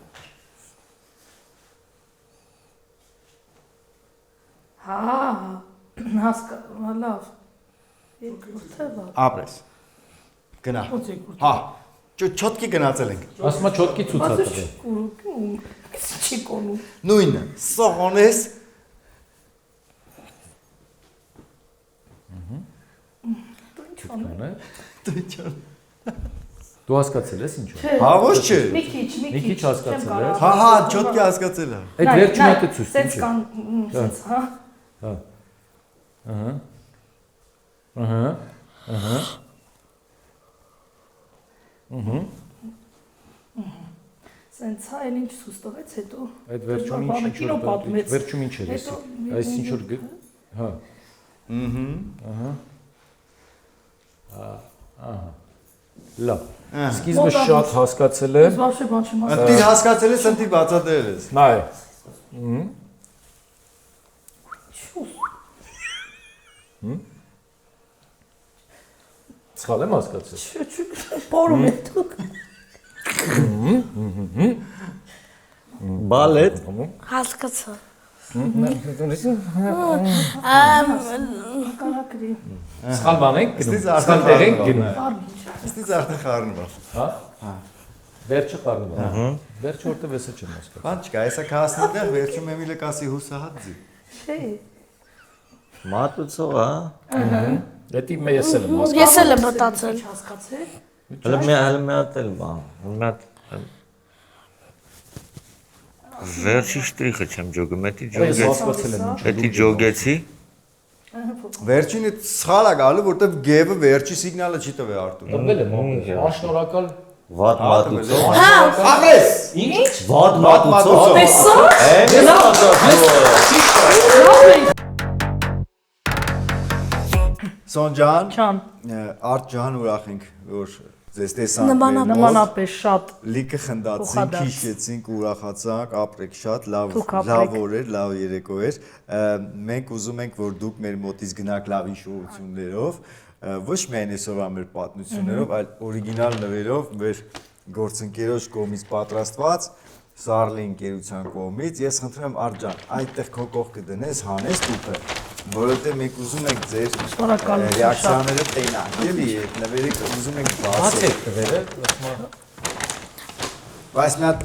Հա, հասկա, լավ։ Երկրորդը լավ։ Ապրես։ Գնա։ Ոնց երկրորդ։ Հա։ Չոտքի գնացել ենք։ Ասում է չոտքի ցույց է տվել։ Չի կոնում։ Նույնը։ Սողոնես։ Չկան է։ Դու հասկացել ես ինչ է։ Հա, ոչ չէ։ Մի քիչ։ Մի քիչ հասկացել ես։ Հա, չոտքի հասկացել եմ։ Այդ վերջին հատը ցույց Սենց ինչ է։ կան, սենց, հա։ Սենց հա, էլ ինչ ցույց տվեց հետո։ Այդ վերջում ինչ կինո պատմեց։ վերջում ինչ էր էս։ Այս ինչ որ հա։ Լավ։ Սկիզբը շատ հասկացել եմ։ Զվարշե բան չեմ հասկացել։ Ընտիր հասկացել ես, ընտիր բացատրել ես։ Նայ։ Սխալ եմ հասկացել։ Պորում է դուք։ Բալետ։ Հասկացա։ Կարակրի։ Սխալ բան ենք գնում։ Ստից Սխալ տեղ ենք գնում։ Ստից արդեն խառնում է։ Հա։ Վերջը խառնում է։ Վերջը որտեղ էսը չեմ հասկացել։ Բան չկա, հեսա կհասնի տեղ, վերջում Էմիլը կասի հուսահատ ձի։ Չէ։ Մատուցող, հա։ Դետի ես էլ եմ հասկացել։ Ես էլ եմ մտածել։ Հասկացել։ Հələ մի հատ էլ բան։ Մի հատ Վերջի շտրիխը չեմ ջոգում, էդի Ես ջոգեցի։ հասկացել եմ ինչ։ Էդի ջոգեցի։ Վերջինը սխալ է գալու, որտեվ գևը վերջի սիգնալը չի տվել Արտուր։ Տվել եմ անշնորհակալ։ Վատ մատուցող։ Աղես։ Ինչ։ Վատ մատուցող։ Տեսա։ Սոնջան, Չան, Արտ ջան, ուրախ ենք, որ ձեզ տեսանք։ նմանապես շատ Լիքը խնդացինք, Փոխադարձ։ հիշեցինք, ուրախացանք, ապրեք շատ, լավ Դուք ապրեք։ լավ օր էր, լավ երեկո էր։ Մենք ուզում ենք, որ դուք մեր մոտից գնաք լավ հիշողություններով, ոչ միայն այսօրվա մեր պատմություններով, այլ օրիգինալ նվերով, մեր գործընկերոջ կողմից պատրաստված Սարլի ընկերության կողմից։ Ես խնդրում եմ Արտ ջան, այդտեղ քո կողքը դնես, հանես տուփը, որովհետև մենք ուզում ենք ձեր շնորհակալություն, ռեակցիաները տենանք, էլի, այդ նվերը ուզում ենք բացել։ Բացեք տվերը, ասում եմ։ Բայց մի հատ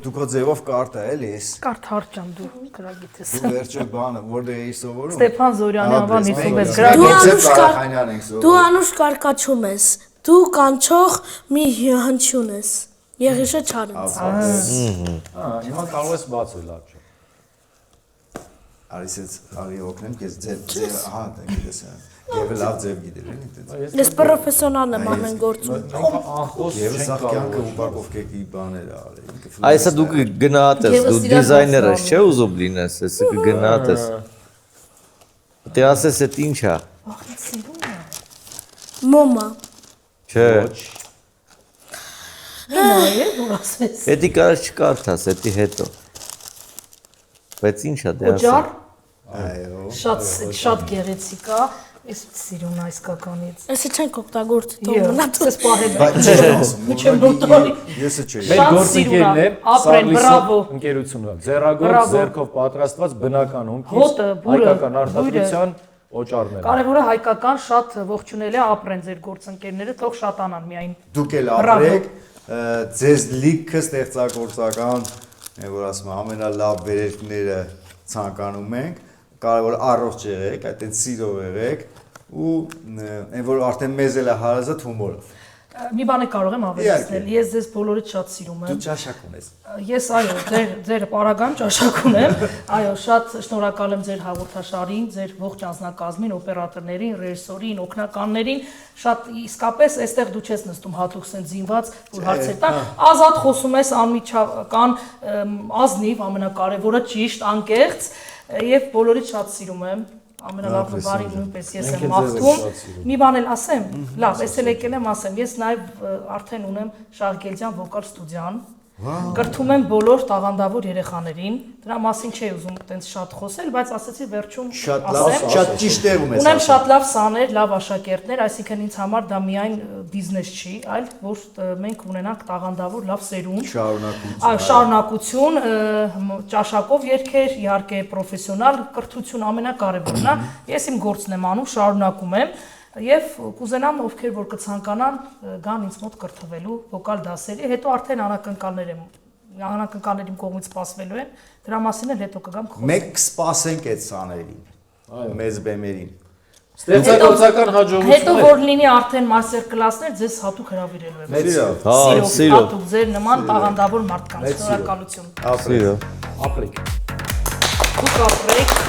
դու քո ձևով կարտա էլի ես։ Կարդ հարճան դու գրագիտես։ Դու վերջը բանը, որտեղ էի սովորում։ Ստեփան Զորյանի անվան 56 Դու գրագիծ։ Կարախանյան ենք սովորում։ Դու անուշ կարկաչում ես։ Դու կանչող մի հնչյուն ես։ Եղիշը չարենց։ Հիմա կարող ես բացել արջը։ Արիսից արի օգնեմ, ես ձև, ահա, դա գիտես։ Եվ լավ ձև գիտեր էլի այդպես։ Ես պրոֆեսիոնալ եմ ամեն գործում։ Անխոս Եվ չենք սա կյանքը կարող։ ուպակովկեքի բաներ արի։ Այսա դու կգնահատես, Եվս դու իրար դիզայներ ես, գործ չէ՞ ուզում լինես, էսը կգնահատես։ Դե ասես էդ ի՞նչ է։ Մոմա։ Չէ։ Նայե, դու ասես։ Էդի կարաս չկարդաս, էդի հետո։ Բայց ի՞նչ է դե ասա։ Օջար, Այո։ շատ գեղեցիկ է, ես սիրուն այս կականից։ Այսը չենք օգտագործի, թող Եվ մնա ես պահել եմ։ Բայց չէ ասում, Միջև նոտորի։ Եսը չէի։ Մեր Շատ գործընկերներ ապրեն, բրավո։ ընկերությունը ձեռագործ Բրավո։ ձեռքով պատրաստված բնական հումքից Հոտը, բուրը, հայկական արտադրության օճառներ։ Կարևորը հայկական շատ ողջունելի է ապրեն ձեր գործընկերները, թող շատանան միայն։ Դուք էլ ապրեք, ձեզ լիքը ստեղծագործական, որ ասում եմ, ամենալավ վերելքները ցանկանում ենք, կարևոր առողջ եղեք, այդտենց սիրով եղեք ու այն որ արդեն մեզ էլ է հարազատ հումորով։ Մի բան կարող եմ ավելացնել։ Ես ձեզ բոլորից շատ սիրում եմ։ Դու ճաշակ ունես։ Ես այո, ձեր պարագան ճաշակ ունեմ։ Այո, շատ շնորհակալ եմ ձեր հաղորդաշարին, ձեր ողջ անձնակազմին, օպերատորներին, ռեժիսորին, օգնականներին։ Շատ իսկապես այստեղ դու չես նստում հատուկ սեն զինված, որ հարցեր տա։ Ազատ խոսում ես անմիջական, ազնիվ, ամենակարևորը ճիշտ, անկեղծ եւ բոլորից շատ սիրում եմ։ Ամենալավ բարի նույնպես ես եմ մաղթում։ Մի բան էլ ասեմ, լավ, ես էլ եկել եմ ասեմ, ես նաև արդեն ունեմ Շահգելյան վոկալ ստուդիան, կրթում եմ բոլոր տաղանդավոր երեխաներին, դրա մասին չէի ուզում տենց շատ խոսել, բայց ասեցի վերջում Շատ լավ, շատ ճիշտ տեղում ես ունեմ շատ լավ սաներ, լավ աշակերտներ, այսինքն ինձ համար դա միայն բիզնես չի, այլ որ մենք ունենանք տաղանդավոր լավ սերունդ, շարունակություն, ճաշակով երգեր, իհարկե պրոֆեսիոնալ կրթություն ամենակարևորն է։ Ես իմ գործն եմ անում, շարունակում եմ եւ կուզենամ ովքեր որ կցանկանան գան ինձ մոտ կրթվելու վոկալ դասերի, հետո արդեն անակնկալների կողմից սպասվելու են, դրա մասին էլ հետո կգամ խոսեմ։ Մեկ սպասենք այդ սաներին, մեծ բեմերին։ Ստեղծագործական հաջողություն։ Հետո որ լինի արդեն մաստեր կլասներ, ձեզ հատուկ հրավիրելու եմ։ Սիրով։ Հատուկ ձեր նման տաղանդավոր մարդկանց։ Շնորհակալություն։ Սիրով։ Ապրեք։ Դուք ապրեք։